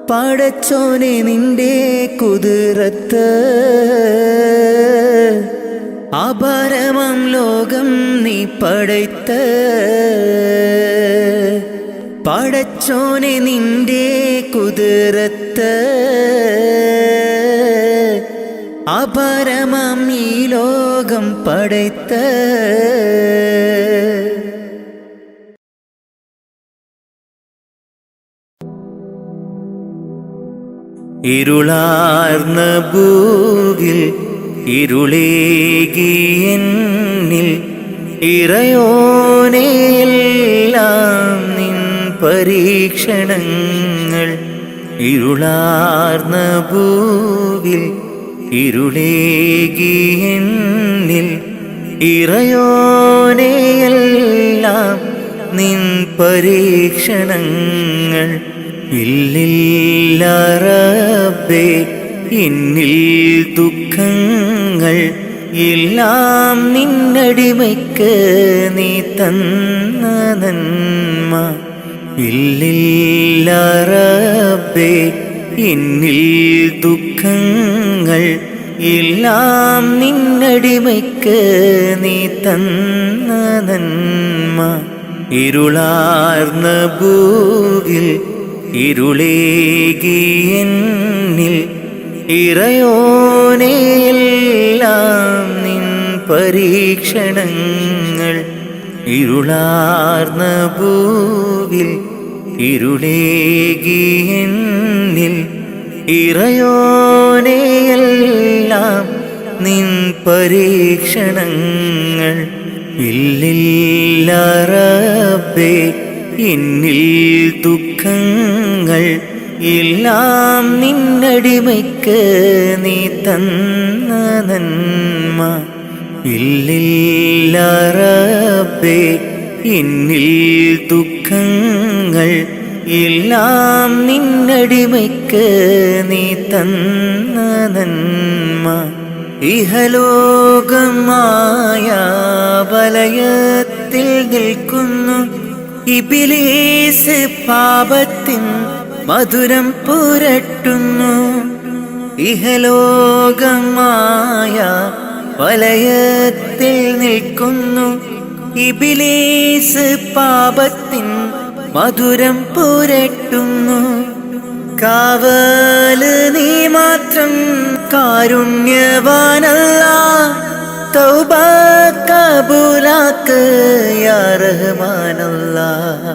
S2: പടച്ചോനെ നിന്റെ കുതിരത്ത് അപാരമാം ലോകം നീ പടയ്ത്ത്, പടച്ചോനെ നിന്റെ കുതിരത്ത് അപാരമാം ഈ ലോകം പടയ്ത്ത്. ഇരുളാർന്ന ഭൂവിൽ ഇരുളേകിയെന്നിൽ ഇറയോനെയെല്ലാം നിൻ പരീക്ഷണങ്ങൾ. ഇരുളാർന്ന ഭൂവിൽ ഇരുളേകിയെന്നിൽ ഇറയോനെയെല്ലാം നിൻ പരീക്ഷണങ്ങൾ. ഇല്ലില്ല റബ്ബേ എന്നിൽ ദുഃഖങ്ങൾ, എല്ലാം നിന്നടിമയ്ക്ക് നീ തന്ന നന്മ. ഇല്ലില്ല റബ്ബേ എന്നിൽ ദുഃഖങ്ങൾ, എല്ലാം നിന്നടിമയ്ക്ക് നീ തന്ന നന്മ. ഇരുളാർന്ന ഭൂവിൽ ഇരുളേകി എന്നിൽ ഇറയോനെ എല്ലാം നിൻ പരീക്ഷണങ്ങൾ. ഇരുളാർന്ന ഭൂവിൽ ഇരുളേകി എന്നിൽ ഇറയോനെ എല്ലാം നിൻ പരീക്ഷണങ്ങൾ. ഇല്ലില്ല റബ്ബേ എന്നിൽ ദുഃഖങ്ങൾ, എല്ലാം നിന്നടിമയ്ക്ക് നീ തന്ന നന്മ. ഇല്ലില്ല റബ്ബേ എന്നിൽ ദുഃഖങ്ങൾ, എല്ലാം നിന്നടിമയ്ക്ക് നീ തന്ന നന്മ. ഇഹലോകമായ വലയത്തിൽ നിൽക്കുന്നു ഇബ്ലീസ്, പാപത്തിൻ മധുരം പുരട്ടുന്നു. ഇഹലോകമായ വലയത്തിൽ നിൽക്കുന്നു ഇബ്ലീസ്, പാപത്തിൻ മധുരം പുരട്ടുന്നു. കാവല് നീ മാത്രം കാരുണ്യവാനല്ലാഹ്, തൗബ കബൂലാക്ക് യാ റഹ്മാനല്ലാഹ്.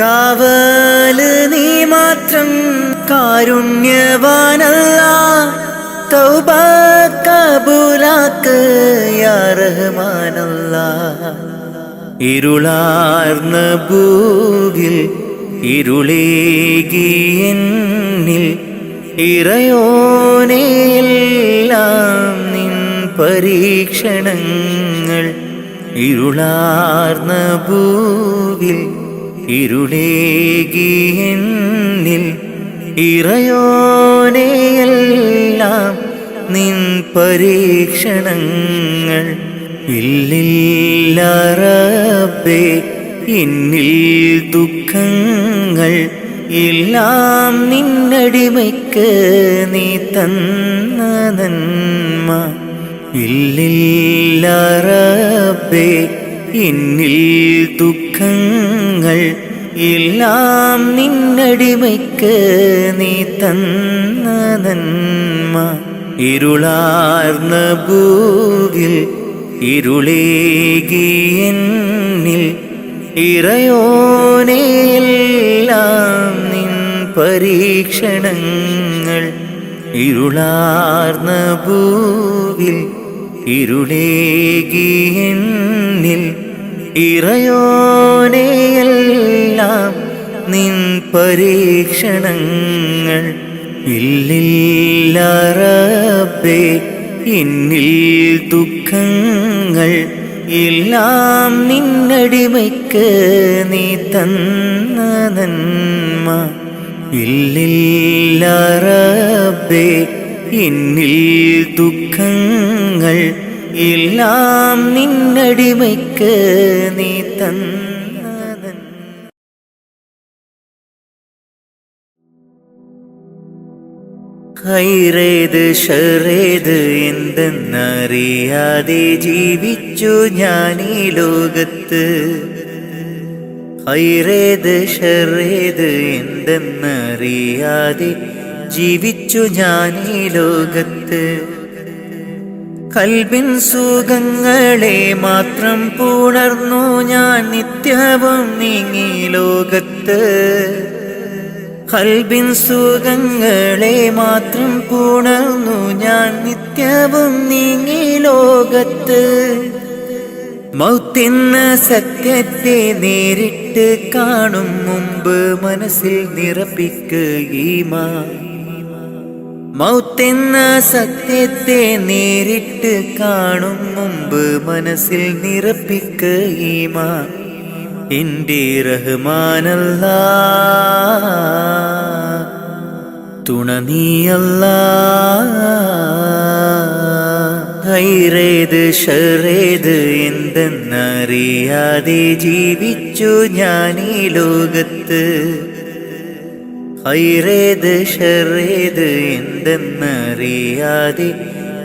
S2: കാവല് നീ മാത്രം കാരുണ്യവാനല്ലാഹ്, തൗബ കബൂലാക്ക് യാ റഹ്മാനല്ലാഹ്. ഇരുളാർന്ന ഭൂവിൽ ഇരുളേകി എന്നിൽ ഇറയോനെ എല്ലാം നിൻ പരീക്ഷണങ്ങൾ. ഇരുളാർന്ന ഭൂവിൽ ഇരുളേകി എന്നിൽ ഇറയോനെ എല്ലാം നിൻ പരീക്ഷണങ്ങൾ. ഇല്ലില്ല റബ്ബേ എന്നിൽ ദുഃഖങ്ങൾ, എല്ലാം നിന്നടിമയ്ക്ക് നീ തന്ന നന്മ. ഇല്ലില്ല റബ്ബേ എന്നിൽ ദുഃഖങ്ങൾ, എല്ലാം നിന്നടിമയ്ക്ക് നീ തന്ന നന്മ. ഇരുളാർന്ന ഭൂവിൽ ഇരുളേകി എന്നിൽ ഇറയോനെ എല്ലാം നിൻ പരീക്ഷണങ്ങൾ. ഇരുളാർന്ന ഭൂവിൽ ഇരുളേകി എന്നിൽ ഇറയോനെ എല്ലാം നിൻ പരീക്ഷണങ്ങൾ. ഇല്ലില്ല റബ്ബേ എന്നിൽ ദുഃഖങ്ങൾ, എല്ലാം നിന്നടിമയ്ക്ക് നീ തന്ന നന്മ. ഇല്ലില്ല റബ്ബേ എന്നിൽ ദുഃഖങ്ങൾ, എല്ലാം നിന്നടിമയ്ക്ക് നീ തന്ന നന്മ. ഖൈറേത് ഷറേത് എന്തെന്നറിയാതെ ജീവിച്ചു ഞാൻ ഈ ലോകത്ത്. ഖൈറേത് ഷറേത് എന്തെന്നറിയാതെ ജീവിച്ചു ഞാൻ ഈ ലോകത്ത്. കൽബിൻ സുഖങ്ങളെ മാത്രം പുണർന്നു ഞാൻ നിത്യവും നീങ്ങി ലോകത്ത്. കൽബിൻ സുഖങ്ങളെ മാത്രം പുണർന്നു ഞാൻ നിത്യവും നീങ്ങി ലോകത്ത്. മൗത്തെന്ന സത്യത്തെ നേരിട്ട് കാണും മുമ്പ് മനസ്സിൽ നിറപ്പിക്കുകീമാൻ. മൗത്തെന്ന സത്യത്തെ നേരിട്ട് കാണും മുമ്പ് മനസ്സിൽ നിറപ്പിക്കുകീമാൻ. എൻ്റെ റഹ്മാനല്ലാ തുണ നീയല്ലാ ഹൈറേത് ഷറേത് എന്തെന്നറിയാതെ ജീവിച്ചു ഞാൻ ഈ ലോകത്ത് ഹൈറേത് ഷറേത് എന്തെന്നറിയാതെ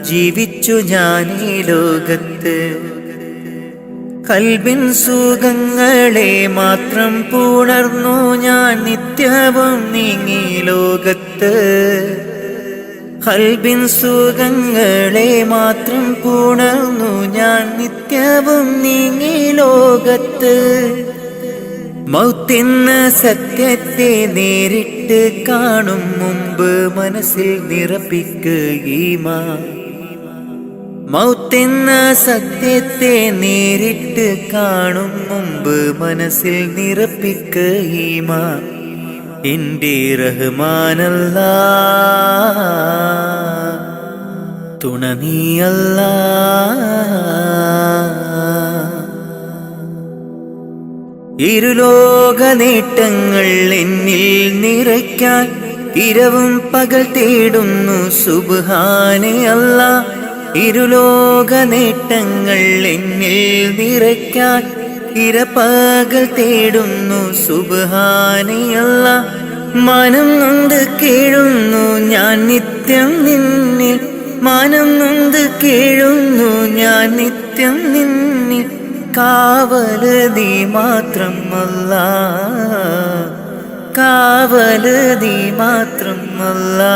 S2: ജീവിച്ചു ഞാൻ ഈ ലോകത്ത് കൽബിൻ സുഖങ്ങളെ മാത്രം പുണർന്നു ഞാൻ നിത്യവും നീങ്ങി ലോകത്ത് കൽബിൻ സുഖങ്ങളെ മാത്രം പുണർന്നു ഞാൻ നിത്യവും നീങ്ങി ലോകത്ത് മൗത്തെന്ന സത്യത്തെ നേരിട്ട് കാണും മുമ്പ് മനസ്സിൽ നിറപ്പിക്കുകീമാൻ മൗത്തെന്ന സത്യത്തെ നേരിട്ട് കാണും മുമ്പ് മനസ്സിൽ നിറപ്പിക്കുകീമാൻ എൻ്റെ റഹ്മാനല്ലാ തുണ നീയല്ലാ ഇരുലോക നേട്ടങ്ങൾ എന്നിൽ നിറയ്ക്കാൻ ഇരവും പകൽ തേടുന്നു സുബ്ഹാനെ അല്ലാ ഇരുലോക നേട്ടങ്ങൾ എന്നിൽ നിറയ്ക്കാൻ ഇരപകൽ തേടുന്നു സുബ്ഹാനെ അല്ലാ മാനം നൊന്ത് കേഴുന്നു ഞാൻ നിത്യം നിന്നിൽ മാനം നൊന്ത് കേഴുന്നു ഞാൻ നിത്യം നിന്നിൽ കാവല് നീ മാത്രം അല്ലാ കാവല് നീ മാത്രം അല്ലാ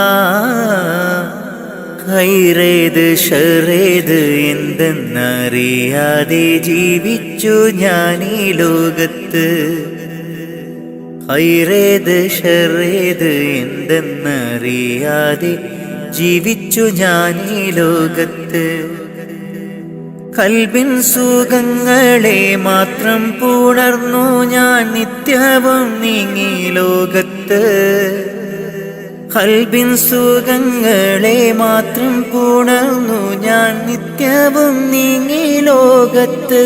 S2: ഹൈറേത് ഷറേത് എന്തെന്നറിയാതെ ജീവിച്ചു ഞാൻ ഈ ലോകത്ത് ഹൈറേത് ഷറേത് എന്തെന്നറിയാതെ ജീവിച്ചു ഞാൻ ഈ ലോകത്ത് കൽബിൻ സുഖങ്ങളെ മാത്രം പുണർന്നു ഞാൻ നിത്യവും നീങ്ങി ലോകത്ത് കൽബിൻ സുഖങ്ങളെ മാത്രം പുണർന്നു ഞാൻ നിത്യവും നീങ്ങി ലോകത്ത്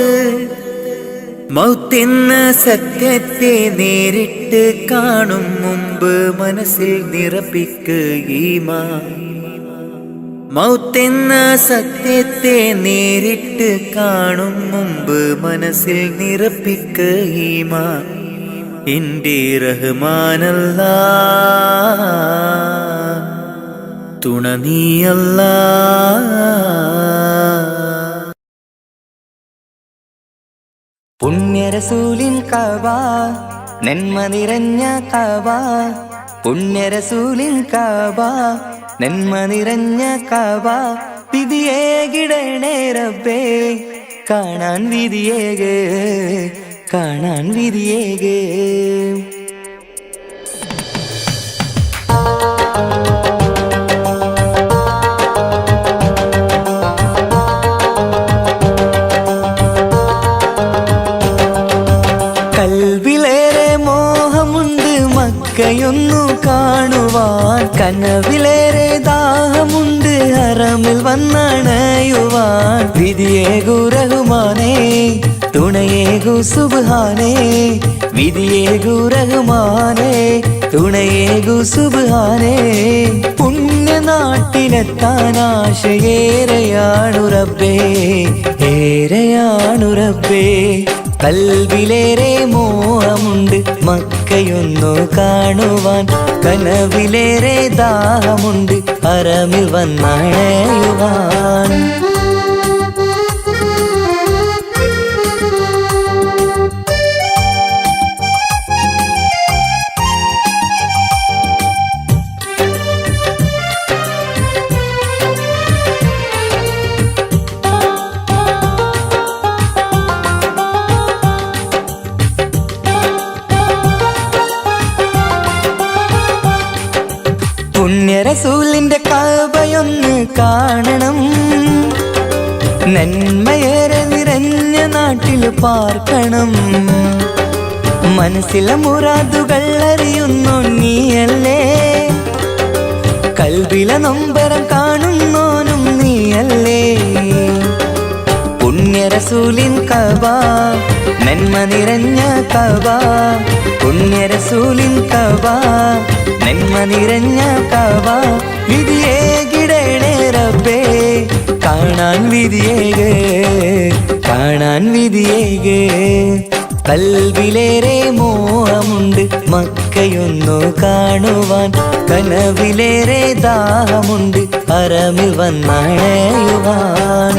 S2: മൗത്തെന്ന സത്യത്തെ നേരിട്ട് കാണും മുമ്പ് മനസ്സിൽ നിറപ്പിക്കുകീമാൻ മൗത്തെന്ന സത്യത്തെ നേരിട്ട് കാണും മുമ്പ് മനസ്സിൽ നിറപ്പിക്കുകീമാൻ എൻ്റെ റഹ്മാനല്ലാ തുണ നീയല്ലാ
S1: പുണ്യരസൂലിൻ കഅബ നന്മ നിറഞ്ഞ കഅബ പുണ്യരസൂലിൻ കഅബ നന്മ നിറഞ്ഞ കഅബ വിധിയേകിടണേ റബ്ബേ കാണാൻ വിധിയേകേ കാണാൻ വിധിയേകേ കൽവിലേറെ മോഹമുണ്ട് മക്കയൊന്നു കാണുവാൻ കനവിലേറെ ദാഹമുണ്ട് ഹറമിൽ വന്നണയുവാൻ വിധിയേകു റഹ്മാനേ തുണയേകു സുബ്ഹാനേ വിധിയേകു റഹ്മാനേ തുണയേകു സുബ്ഹാനേ പുണ്യനാട്ടിലെത്താൻ ആശയേറെയാണു റബ്ബേ ഏറെയാണു റബ്ബേ കൽവിലേറെ മോഹമുണ്ട് മക്കയൊന്നു കാണുവാൻ കനവിലേറെ ദാഹമുണ്ട് ഹറമിൽ വന്നണയുവാൻ പുണ്യരസൂലിന്റെ കഅബയൊന്ന് കാണണം നന്മയേറെ നിറഞ്ഞ നാട്ടിൽ പാർക്കണം മനസ്സിലെ മുറാദുകൾ അറിയുന്നു നീയല്ലേ കൽബിലെ നൊമ്പരം കാണുന്നോനും നീയല്ലേ പുണ്യരസൂലിൻ കഅബ നന്മ നിറഞ്ഞ കഅബ പുണ്യറസൂലിൻ കഅബ നന്മ നിറഞ്ഞ കഅബ വിധിയേകിടണേ റബ്ബേ കാണാൻ വിധിയേകേ കാണാൻ വിധിയേകേ കൽവിലേറെ മോഹമുണ്ട് മക്കയൊന്നു കാണുവാൻ കനവിലേറെ ദാഹമുണ്ട് ഹറമിൽ വന്നണയുവാൻ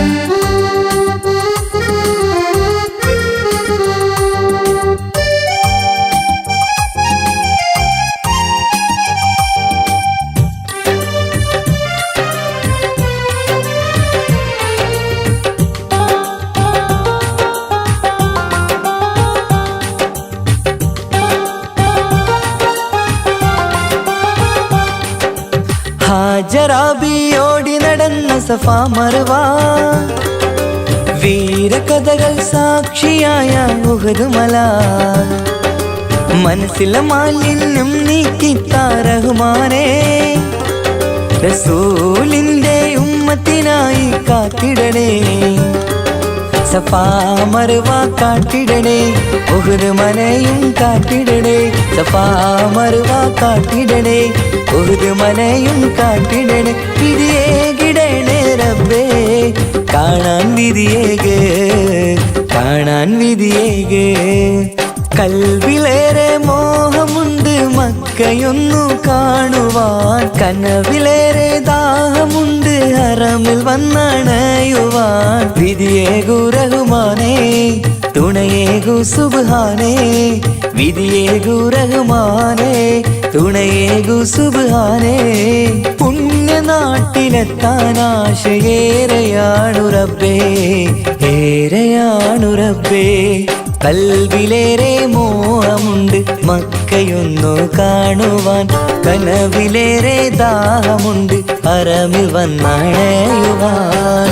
S1: ഹാജറാബിയോടി നടന്ന സഫാ മർവ വീരകഥകൾ സാക്ഷിയായ ഉഹദ് മല മനസ്സിലെ മാലിന്യം നീക്കിത്താ റഹ്മാനേ റസൂലിന്റെ ഉമ്മത്തിനായി കാത്തിടണേ സഫാ മർവ കാട്ടിടണേ ഉഹദ് മലയും കാട്ടിടണേ സഫാ മർവ കാട്ടിടണേ ഉഹദ് മലയും കാട്ടിടണേ വിധിയേകിടണേ റബ്ബേ കാണാൻ വിധിയേകേ കാണാൻ വിധിയേകേ കൽവിലേറെ മോഹമുണ്ട് മക്കയൊന്നു കാണുവാൻ കനവിലേറെ ദാഹമുണ്ട് ഹറമിൽ വന്നണയുവാൻ വിധിയേകു റഹ്മാനേ തുണയേകു സുബ്ഹാനേ വിധിയേകു റഹ്മാനേ തുണയേകു സുബ്ഹാനേ പുണ്യനാട്ടിലെത്താൻ ആശയേറെയാണു റബ്ബേ ഏറെയാണു റബ്ബേ കൽവിലേറെ മോഹമുണ്ട് മക്കയൊന്നു കാണുവാൻ കനവിലേറെ ദാഹമുണ്ട് ഹറമിൽ വന്നണയുവാൻ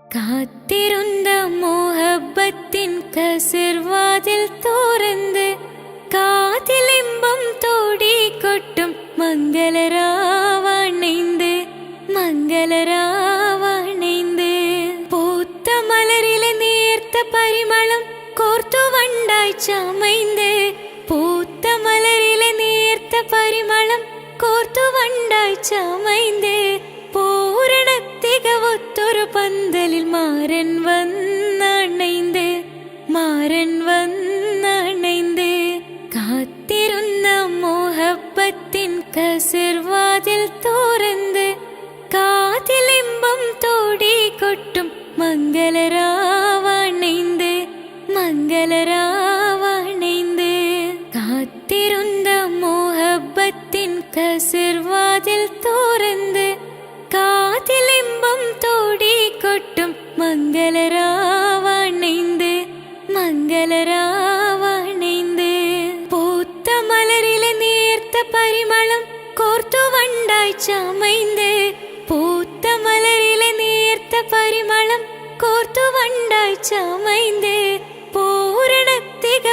S5: കാത്തിരുന്ന മോഹബത്തിൻ കസിർവാതിൽ തുറന്ന് കാതിലിമ്പം തോടിക്കൊട്ടും മംഗളരാവണൈந்து മംഗളരാവണൈந்து പൂത്ത മലരിലെ നേർത്ത പരിമളം കോർത്തു വണ്ടായി ചമൈந்து പൂത്ത മലരിലെ നേർത്ത പരിമളം കോർത്തു വണ്ടായി ചമൈந்து പൂരണത്തികവൊത്തൊരു പന്തലിൽ മാരൻ വന്നണൈந்து മാരൻ വന്നണൈந்து കാത്തിരുന്ന മോഹബത്തിൻ കസിർവാതിൽ തുറന്ന് കാതിലിമ്പം തോടിക്കൊട്ടും മംഗളരാവണൈந்து മംഗളരാവണൈந்து കാത്തിരുന്ന മോഹബത്തിൻ കസിർവാതിൽ തുറന്ന് കാതിലിമ്പം തോടിക്കൊട്ടും മംഗളരാവണൈந்து മംഗളരാവണൈந்து പൂത്ത മലരിലെ നേർത്ത പരിമളം കോർത്തു വണ്ടായി ചമൈந்து പൂത്ത മലരിലെ നേർത്ത പരിമളം കോർത്തു വണ്ടായി ചമൈந்து പൂരണത്തികവൊത്തൊരു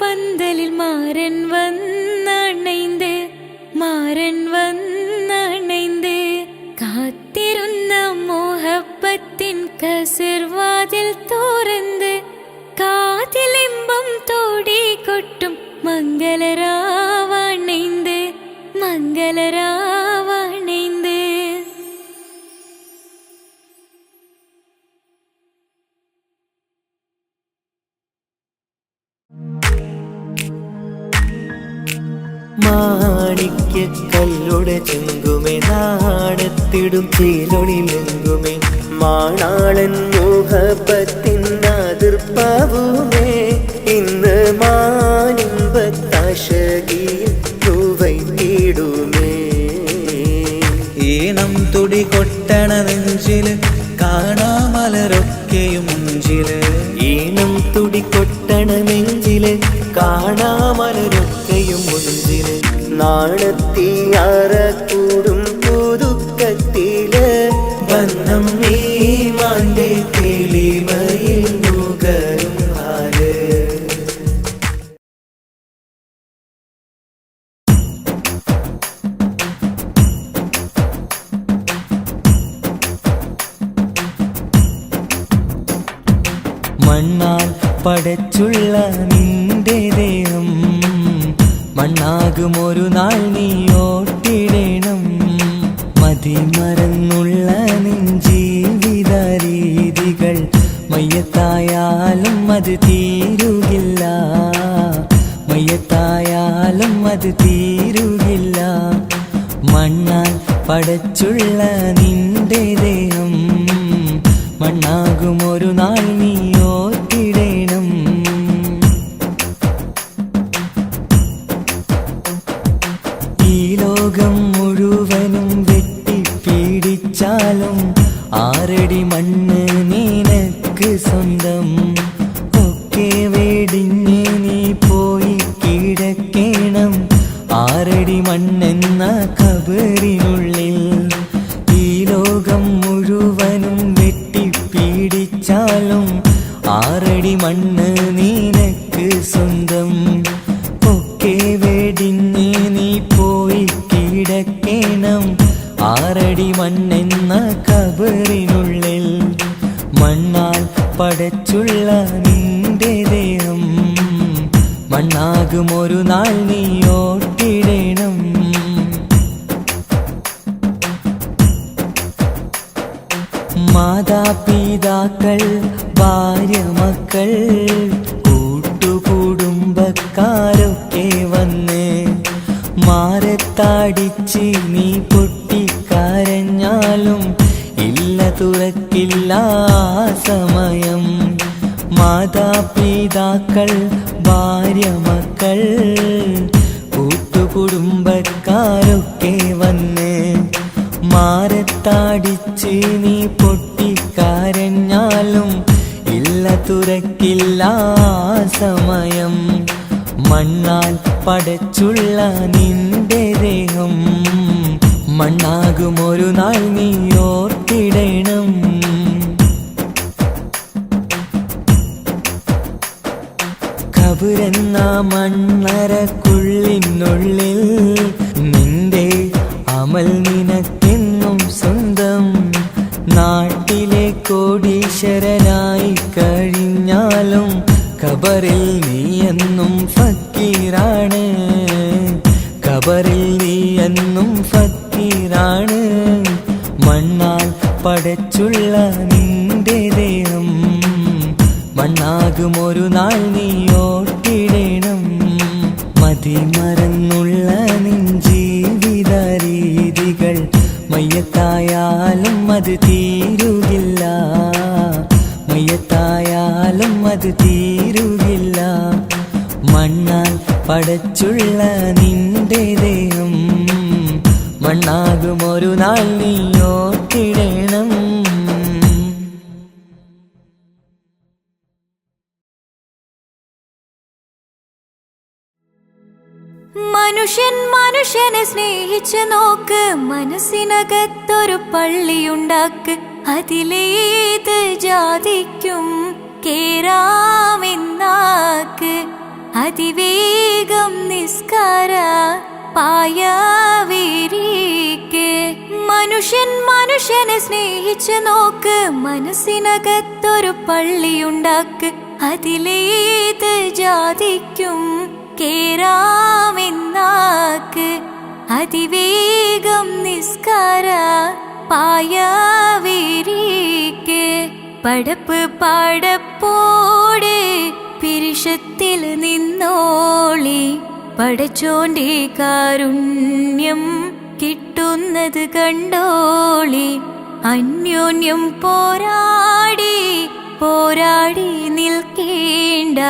S5: പന്തലിൽ മാരൻ വന്നണൈந்து മാരൻ വന്നണൈந்து കാത്തിരുന്ന മോഹബത്തിൻ കസിർവാതിൽ തുറന്ന് കാതിലിമ്പം തോടിക്കൊട്ടും മംഗളരാവണൈந்து മംഗളരാവണൈந்து
S2: മാണിക്യ കല്ലുടെ ചെങ്കുമേ നാടത്തിടും ചേലൊളിലെങ്കുമേ മാണാളൻ മോഹബത്തിൻ അതിർപ്പാവുമേ ഇന്ന് മാനിമ്പത്താശകിയിൽ തൂവൈത്തിടുമേ
S4: ഈണം തുടി കൊട്ടണ നെഞ്ചില് കാണാമലരൊക്കെയും മുഞ്ചില്
S2: ഈണം തുടി കൊട്ടണ നെഞ്ചില് കാണാമലരൊക്കെയും മുഞ്ചില് നാണത്തിയാറ കൂടും പുതുക്കത്തില് ബന്ധം നീ മാന്റെ തെളിമയിൽ നുകരും ആര്
S1: മണ്ണാൽ പടച്ചുള്ള നിന്റെ ദേഹം മണ്ണാകുമൊരു നാൾ നീ ഓട്ടിടണം. മതിമറന്നുള്ള നിൻ ജീവിത രീതികൾ മയ്യത്തായാലും അത് തീരുകില്ല, മയ്യത്തായാലും അത് തീരുകില്ല. മണ്ണാൽ പടച്ചുള്ള നിന്റെ ദേഹം മണ്ണാകുമൊരു നാൾ നീ ഓർത്തിടണം. ഈ ലോകം മുഴുവനും വെട്ടിപ്പീഡിച്ചാലും 6 അടി മണ്ണ് നിനക്ക് സ്വന്തം. ഒക്കെ വെടിഞ്ഞ് നീ പോയി കിടക്കണം 6 അടി മണ്ണെന്ന ഖബറിനുള്ളിൽ. ഈ ലോകം മുഴുവനും വെട്ടിപ്പീഡിച്ചാലും 6 അടി മണ്ണ് നിനക്ക് സ്വന്തം. ഒക്കെ വെടിഞ്ഞ് നീ പോയി കിടക്കണം 6 അടി മണ്ണെന്ന ഖബറിനുള്ളിൽ. മണ്ണാൽ പടച്ചുള്ള നിന്റെ ദേഹം മണ്ണാകുമൊരു നാൾ നീ ഓട്ടിടണം. മാതാപിതാക്കൾ, ഭാര്യ, മക്കൾ, കൂട്ടുകുടുംബക്കാരൊക്കെ വന്ന് മാറത്തടിച്ച് നീ പൊട്ടിക്കരഞ്ഞാലും ഇല്ല തുറക്കില്ല സമയം. മാതാപിതാക്കൾ, ഭാര്യ, മക്കൾ, കൂട്ടുകുടുംബക്കാരൊക്കെ വന്ന് മാറത്തടിച്ച് നീ പൊട്ടിക്കരഞ്ഞാലും ഇല്ല തുറക്കില്ല സമയം. മണ്ണാൽ പടച്ചുള്ള നിന്റെ ദേഹം മണ്ണാകുമൊരു നാൾ നീ ഓർത്തിടണം. ഖബറെന്ന മണ്ണറക്കുള്ളിനുള്ളിൽ നിന്റെ അമൽ നിനക്കെന്നും സ്വന്തം. നാട്ടിലെ കോടീശ്വരനായി കഴിഞ്ഞാലും ഖബറിൽ നീ എന്നും ഫക്കീറാണ്, ഖബറിൽ നീ എന്നും ഫക്കീറാണ്. മണ്ണാൽ പടച്ചുള്ള നിന്റെ ദേഹം മണ്ണാകുമൊരു നാൾ നീ ഓട്ടിടണം. മതിമറന്നുള്ള നിൻ ജീവിത രീതികൾ മയ്യത്തായാലും അത് തീരുകില്ല, മയ്യത്തായാലും അത് തീരുകില്ല. മണ്ണാൽ പടച്ചുള്ള നിന്റെ ദേഹം മണ്ണാകുമൊരു നാൾ നീ ഓർത്തിടണം.
S5: മനുഷ്യനെ സ്നേഹിച്ച് നോക്ക്, മനസ്സിനകത്തൊരു പള്ളിയുണ്ടാക്ക്. അതിലേത് ജാതിക്കും കേറാമെന്നാക്ക്. അതിവേഗം നിസ്കാര പായവിരിക്ക്. മനുഷ്യനെ സ്നേഹിച്ച് നോക്ക്, മനസ്സിനകത്തൊരു പള്ളിയുണ്ടാക്ക്. അതിലേത് ജാതിക്കും കേറാമെന്നാക്ക്. അതിവേഗം നിസ്കാര പായവിരിക്ക്. പടപ്പ് പാടപ്പോടെ പിരിശത്തിൽ നിന്നോളി. പടച്ചോന്റെ കാരുണ്യം കിട്ടുന്നത് കണ്ടോളി. അന്യോന്യം പോരാടി നിൽക്കേണ്ട.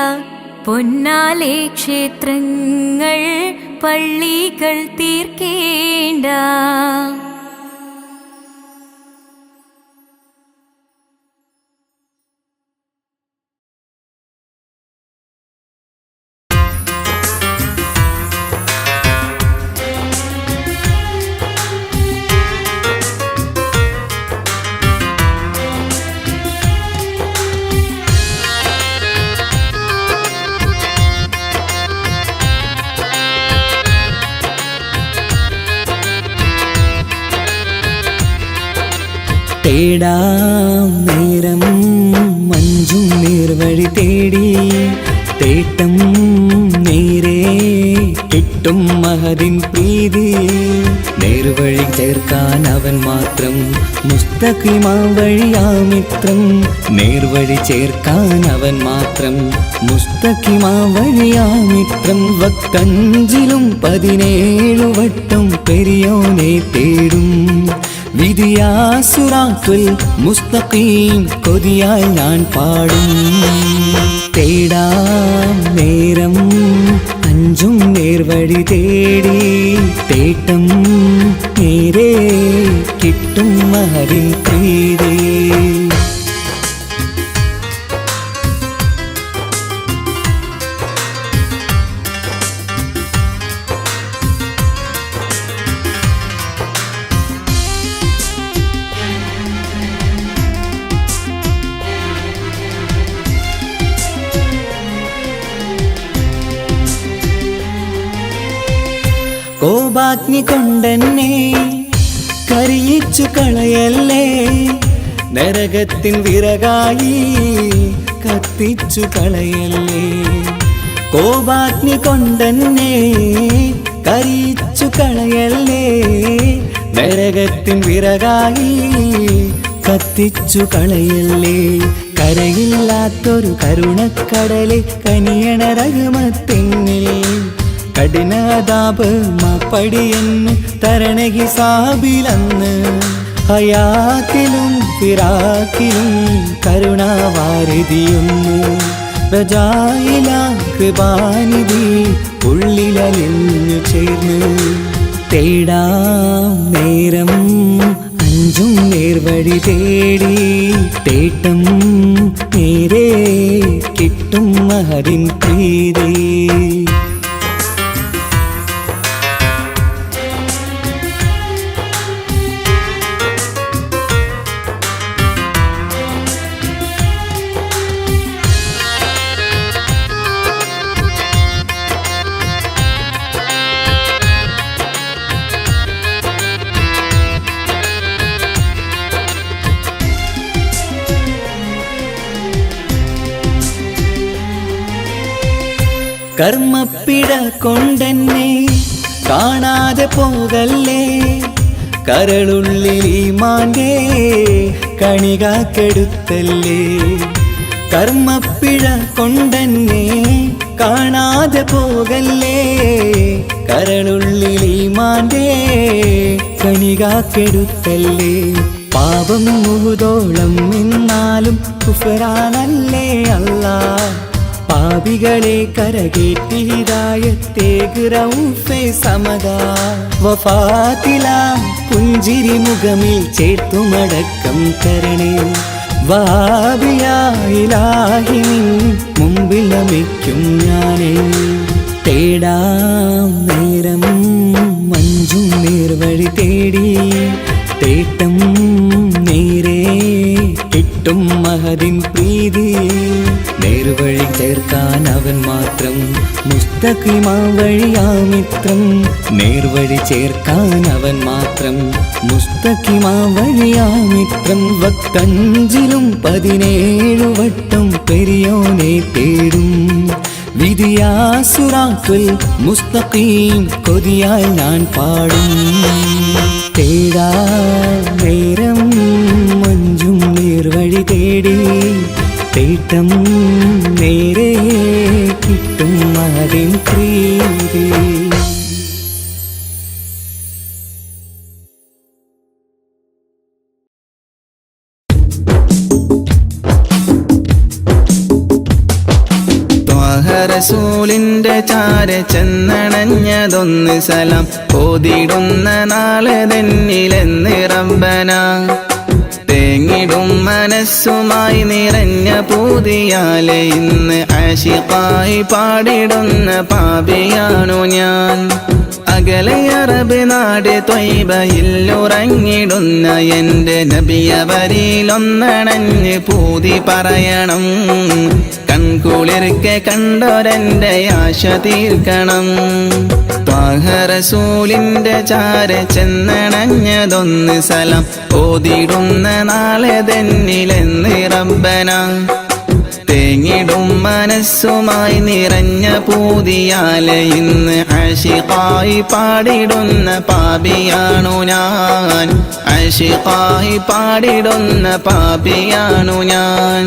S5: പൊന്നാലെ ക്ഷേത്രങ്ങൾ പള്ളികൾ തീർക്കേണ്ട.
S1: തേടാം നേരം മഞ്ചും നീർ നേർവഴി തേടി തേട്ടം നേരെ കിട്ടും മഹദിൻ പ്രീതി നേർവഴി ചേർക്കാൻ അവൻ മാത്രം മുസ്തഖിമാ വഴിയാമിത്രം നേർവഴി ചേർക്കാൻ അവൻ മാത്രം മുസ്തഖിമാ വഴിയാമിത്രം വക്കഞ്ചിലും 17 വട്ടം പെരിയോനെ തേടും വിധിയാസുറാത്തുൽ മുസ്തഖീം കൊതിയാൽ ഞാൻ പാടും തേടാം നേരം അഞ്ചും നേർവഴി തേടി തേട്ടം നേരെ കിട്ടും മഹദിൻ പ്രീതി കോപാഗ്നി കൊണ്ടെന്നെ കരിയിച്ചു കളയല്ലേ നരകത്തിൻ വിറകായി കത്തിച്ചു കളയല്ലേ കോപാഗ്നി കൊണ്ടെന്നെ കരിയിച്ചു കളയല്ലേ നരകത്തിൻ വിറകായി കത്തിച്ചു കളയല്ലേ കരയില്ലാത്തൊരു കരുണക്കടലെ കനിയണ റഹ്മത്തിന്നിൽ കഠിനതാപ് മാപ്പടിയെന്ന് തരണ ഹിസാബിലന്ന് ഹയാത്തിലും ഫിറാക്കിലും കരുണാവാരിതിയൊന്ന് പ്രജായില കൃപാനിധി ഉള്ളിലലിഞ്ഞു ചേർന്ന് തേടാം നേരം അഞ്ചും നേർവഴി തേടി തേട്ടം നേരെ കിട്ടും മഹദിൻ പ്രീതി കർമ്മപ്പിട കൊണ്ടെന്നെ കാണാതെ പോകല്ലേ കരളുള്ളിൽ ഈമാന്റെ കണികാക്കെടുത്തല്ലേ കർമ്മപ്പിഴ കൊണ്ടെന്നെ കാണാതെ പോകല്ലേ കരളുള്ളിൽ ഈമാന്റെ കണികാക്കെടുത്തല്ലേ പാപം മുഹുദോളം നിന്നാലും കുഫറാനല്ലേ അല്ലാ പാപികളെ കരകേറ്റി ഹിദായത്തേക് റഊഫേ സമദാ വഫാത്തില പുഞ്ചിരി മുഖമിൽ ചേർത്തുമടക്കം തരണേ വഹാബിയായിലാഹി മുമ്പിൽ നമിക്കും ഞാനേ തേടാം നേരം മഞ്ചും നേർവഴി തേടി തേട്ടം നേരെ കിട്ടും മഹദിൻ പ്രീതി നേർവഴി ചേർക്കാൻ അവൻ മാത്രം മുസ്തഖിമാ വഴിയാമിത്രം നേർവഴി ചേർക്കാൻ അവൻ മാത്രം മുസ്തഖിമാ വഴിയാമിത്രം വക്കഞ്ചിലും 17 വട്ടം പെരിയോനെ തേടും വിധിയാസുറാത്തുൽ മുസ്തഖീം കൊതിയാൽ ഞാൻ പാടും തേടാ നേരം മഞ്ചും നേർവഴി തേടി തേട്ടം നേരെ കിട്ടും മഹദിൻ പ്രീതി
S4: റസൂലിന്റെ ചാര ചെന്നണഞ്ഞതൊന്ന് സലാം ഓതിടുന്ന നാളെ തന്നിലെന്ന് റബ്ബന തേങ്ങിടും മനസ്സുമായി നിറഞ്ഞ പൂതിയാലെ ഇന്ന് ആശിഖായി പാടിടുന്ന പാപിയാണു ഞാൻ അകലെ അറബ് നാട് ത്വയ്ബയിൽ ഉറങ്ങിടുന്ന എന്റെ നബിയവരിലൊന്നണഞ്ഞ് പൂതി പറയണം കൺകുളിർക്കെ കണ്ടോരെന്റെ ആശ തീർക്കണം ത്വാഹ റസൂലിന്റെ ചാര ചെന്നണഞ്ഞതൊന്ന് സലാം ഓതിടുന്ന നാളെ തന്നിലെന്ന് റബ്ബന തേങ്ങി തേങ്ങിടും മനസ്സുമായി നിറഞ്ഞ പൂതിയാലെ ഇന്ന് ആശിഖായി പാടിടുന്ന പാപിയാണു ഞാൻ. ആശിഖായി പാടിടുന്ന പാപിയാണു ഞാൻ.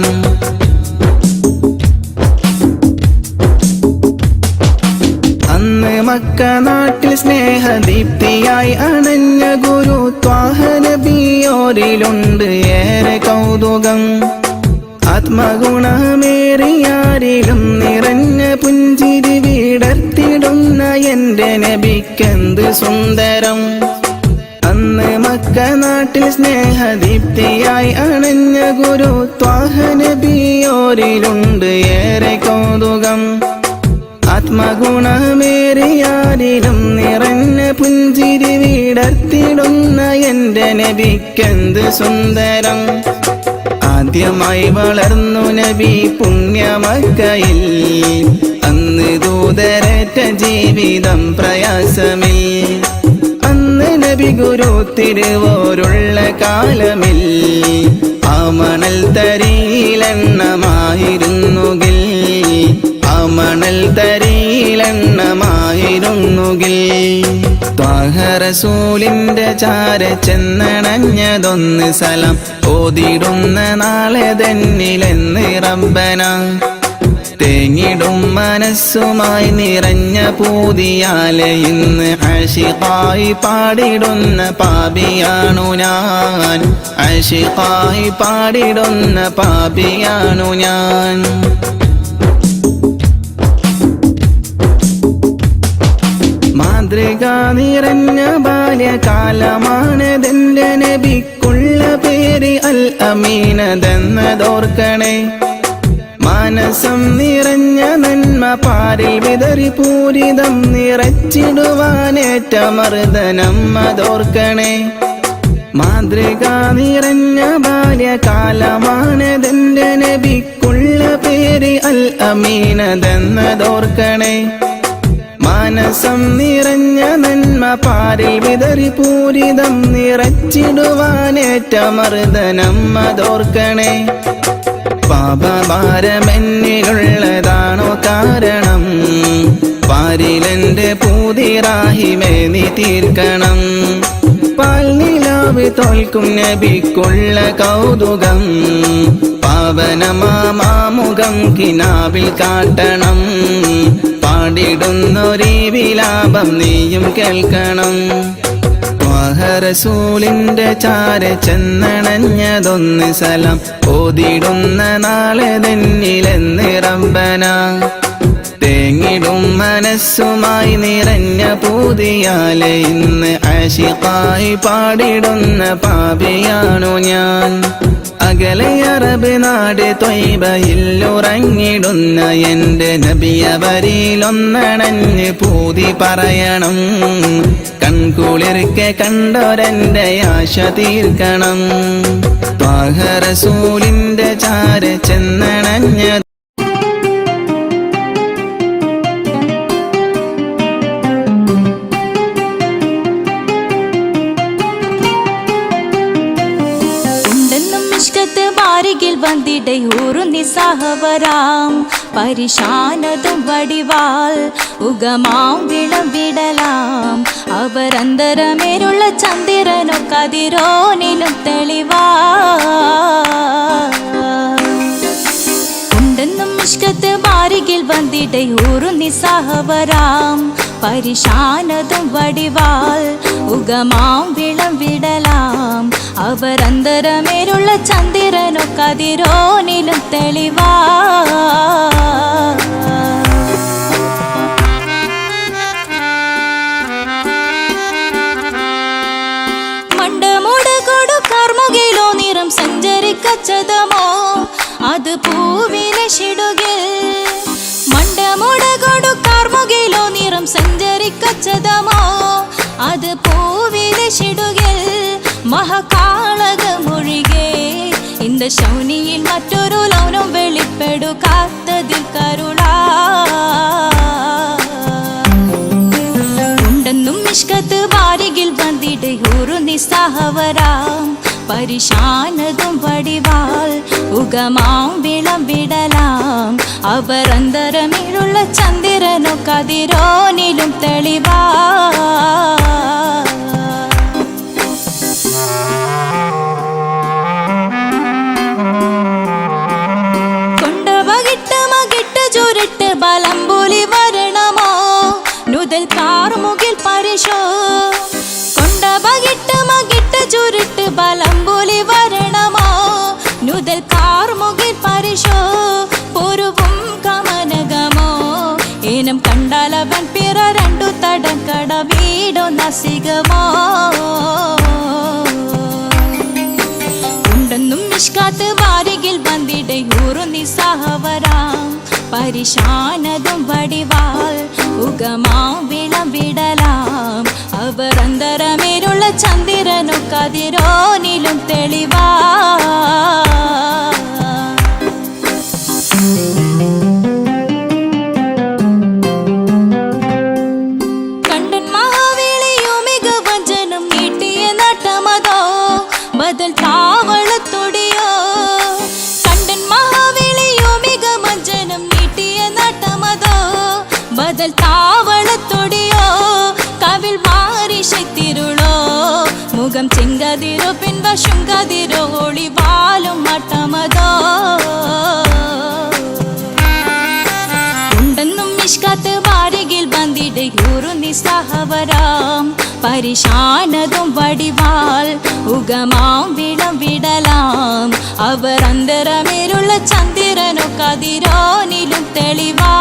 S4: അന്ന് മക്ക നാട്ടിൽ സ്നേഹദീപ്തിയായി അണഞ്ഞ ഗുരു ത്വാഹ നബിയോരിലുണ്ട് ഏറെ കൗതുകം. ആത്മഗുണമേറിയാരിലും നിറഞ്ഞ പുഞ്ചിരി വിടർത്തിടുന്ന എന്റെ നബിക്കെന്ത് സുന്ദരം. അന്ന് മക്ക നാട്ടിൽ സ്നേഹദീപ്തിയായി അണഞ്ഞ ഗുരു ത്വാഹ നബിയോരിലുണ്ട് ഏറെ കൗതുകം. ആത്മഗുണമേറിയാരിലും നിറഞ്ഞ പുഞ്ചിരി വിടർത്തിടുന്ന എന്റെ നബിക്കെന്ത് സുന്ദരം. ആദ്യമായി വളർന്നു നബി പുണ്യമക്കയിൽ. അന്ന് ദൂതരേറ്റ ജീവിതം പ്രയാസമിൽ. അന്ന് നബി ഗുരു തിരുവോരുള്ള കാലമിൽ. ആ മണൽ തരിയിലെണ്ണമായിരുന്നുകിൽ. ആ മണൽ തരിയിലെണ്ണമായിരുന്നുകിൽ. ത്വാഹ റസൂലിന്റെ ചാര ചെന്നണഞ്ഞതൊന്ന് സലാം ഓതിടുന്ന നാളെ തന്നിലെന്ന് റബ്ബന. തേങ്ങിടും മനസ്സുമായി നിറഞ്ഞ പൂതിയാലെ ഇന്ന് ആശിഖായി പാടിടുന്ന പാപിയാണു ഞാൻ. ആശിഖായി പാടിടുന്ന പാപിയാണു ഞാൻ. മാതൃക നിറഞ്ഞ ബാല്യകാലമാണതെന്റെ നബിക്കുള്ള പേര് അൽ അമീനതെന്നതോർക്കണേ. മാനസം നിറഞ്ഞ നന്മ പാരിൽ വിതറി പൂരിതം നിറച്ചിടുവാനേറ്റ മർദ്ദനം അതോർക്കണേ. മാതൃക നിറഞ്ഞ ബാല്യകാലമാണതെന്റെ നബിക്കുള്ള പേര് അൽ അമീനതെന്നതോർക്കണേ. മാനസം നിറഞ്ഞ നന്മ പാരിൽ വിതറി പൂരിതം നിറച്ചിടുവാനേറ്റ മർദ്ദനം അതോർക്കണേ. പാപഭാരമെന്നിലുള്ളതാണോ കാരണം? പാരിലെന്റെ പൂതിറാഹിമേ നീ തീർക്കണം. പാൽനിലാവ് തോൽക്കും നബിക്കുള്ള കൗതുകം. പാവനമാമുഖം കിനാവിൽ കാട്ടണം. പാടിടുന്നൊരീ വിലാപം നീയും കേൾക്കണം. ത്വാഹ റസൂലിന്റെ ചാര ചെന്നണഞ്ഞതൊന്ന് സലാം ഓതിടുന്ന നാളെ തന്നിലെന്ന് റബ്ബന. തേങ്ങിടും മനസ്സുമായി നിറഞ്ഞ പൂതിയാലെ ഇന്ന് ആശിഖായി പാടിടുന്ന പാപിയാണു ഞാൻ. അകലെ അറബ് നാട് ത്വയ്ബയിൽ ഉറങ്ങിടുന്ന എന്റെ നബിയവരിലൊന്നണഞ്ഞ് പൂതി പറയണം. കൺകുളിർക്കെ കണ്ടോരെന്റെ ആശ തീർക്കണം. ത്വാഹ റസൂലിന്റെ ചാര ചെന്നണഞ്ഞ
S5: വന്നിടை ഊറു നിസ്സഹവരാം പരിശാനതും വടിവാൾ ഉഗമാം വിളംവിടലാം. അവരന്തരമേലുള്ള ചന്ദ്രനോ കതിരോനിലും തെളിവാ. ഉണ്ടെന്നും ഇഷ്കത്ത് ബാരികിൽ വന്നിടை ഊറു നിസ്സഹവരാം പരിശാനതും വടിവാൾ ഉഗമാം വിളംവിടലാം. അവരന്തരമേലുള്ള ചന്ദ്രനോ കതിരോനിലും തെളിവാ. മണ്ടമുട കൊടു കർമുകിലോ നിറം സഞ്ചരിക്കച്ചതമോ അത് പൂവിലെ ഷിടുകിൽ. മണ്ടമുട കൊടു കർമുകിലോ നിറം സഞ്ചരിക്കച്ചതമോ അത് പൂവിലെ ഷിടുകിൽ. മഹകാളകമൊഴികെ இந்த ശൗനിയിൽ മറ്റൊരു ലൗനം വെളിപ്പെടുക്കാത്തതിൽ കരുളാ. ഉണ്ടെന്നും ഇഷ്കത്ത് വാരികിൽ വന്നിടை ഊറു നിസ്സഹവരാം പരിശാനതും വടിവാൾ ഉഗമാം വിളംവിടലാം. അവർ അന്തരമിലുള്ള ചന്ദ്രനോ കതിരോനിലും തെളിവാ ചുരുട്ട് ബലംബുലി വരണമോ നുതൽ കാർമുകിൽ പരിശോ കൊണ്ട ബകിട്ട് മകിട്ട് ചുരുട്ട് ബലംബുലി വരണമോ നുതൽ കാർമുകിൽ പരിശോ പൂർവം കമനഗമോ ഏനം കണ്ടാലവൻ പിറ രണ്ടു തടക്കട വീടോ നസികമോ ഉണ്ടെന്നും നിഷ്കാത്ത് വാരികിൽ വന്നിടയൂറു നിസ്സഹവരാം പരിശാനതും വടിവാൾ ഉഗമാം വിളവിടലാം അവർ അന്തരമേലുള്ള ചന്ദ്രനോ കതിരോനിലും തെളിവാ കണ്ടൻ മഹാവേളിയോ മികവഞ്ചനും നീട്ടിയ നട്ടമതോ ബദൽ താവളത്തൊടിയോ കണ്ടൻ മഹാവേളിയോ മികവഞ്ചനം നീട്ടിയ നട്ടമതോ ബദൽ താവളത്തൊടിയോ കവിൽ മാറിശത്തിരുളോ മുഖം ചെങ്കതിരോ പിൻവശം കതിരോ ഒളിവാലും മട്ടമതോ ഉണ്ടെന്നും നിഷ്കാത്ത് വാരികിൽ ബന്ധിടയൂറു നിസ്സഹവരാം പരിശാനതും വടിവാൾ ഉഗമാം വിളവിടലാം അവർ അന്തരമേലുള്ള ചന്ദ്രനോ കതിരോനിലും തെളിവാ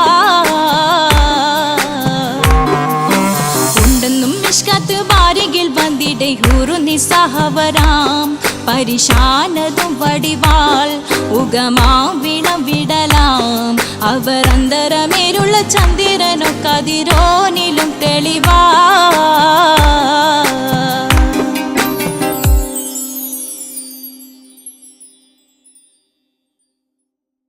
S5: ഉണ്ടെന്നും നിഷ്കാത്ത് വാരികിൽ വന്നിടയൂറു നിസ്സഹവരാം പരിശാനതും വടിവാൾ ഉഗമാം വിളവിടലാം അവർ അന്തരമേലുള്ള ചന്ദ്രനോ കതിരോനിലും തെളിവാ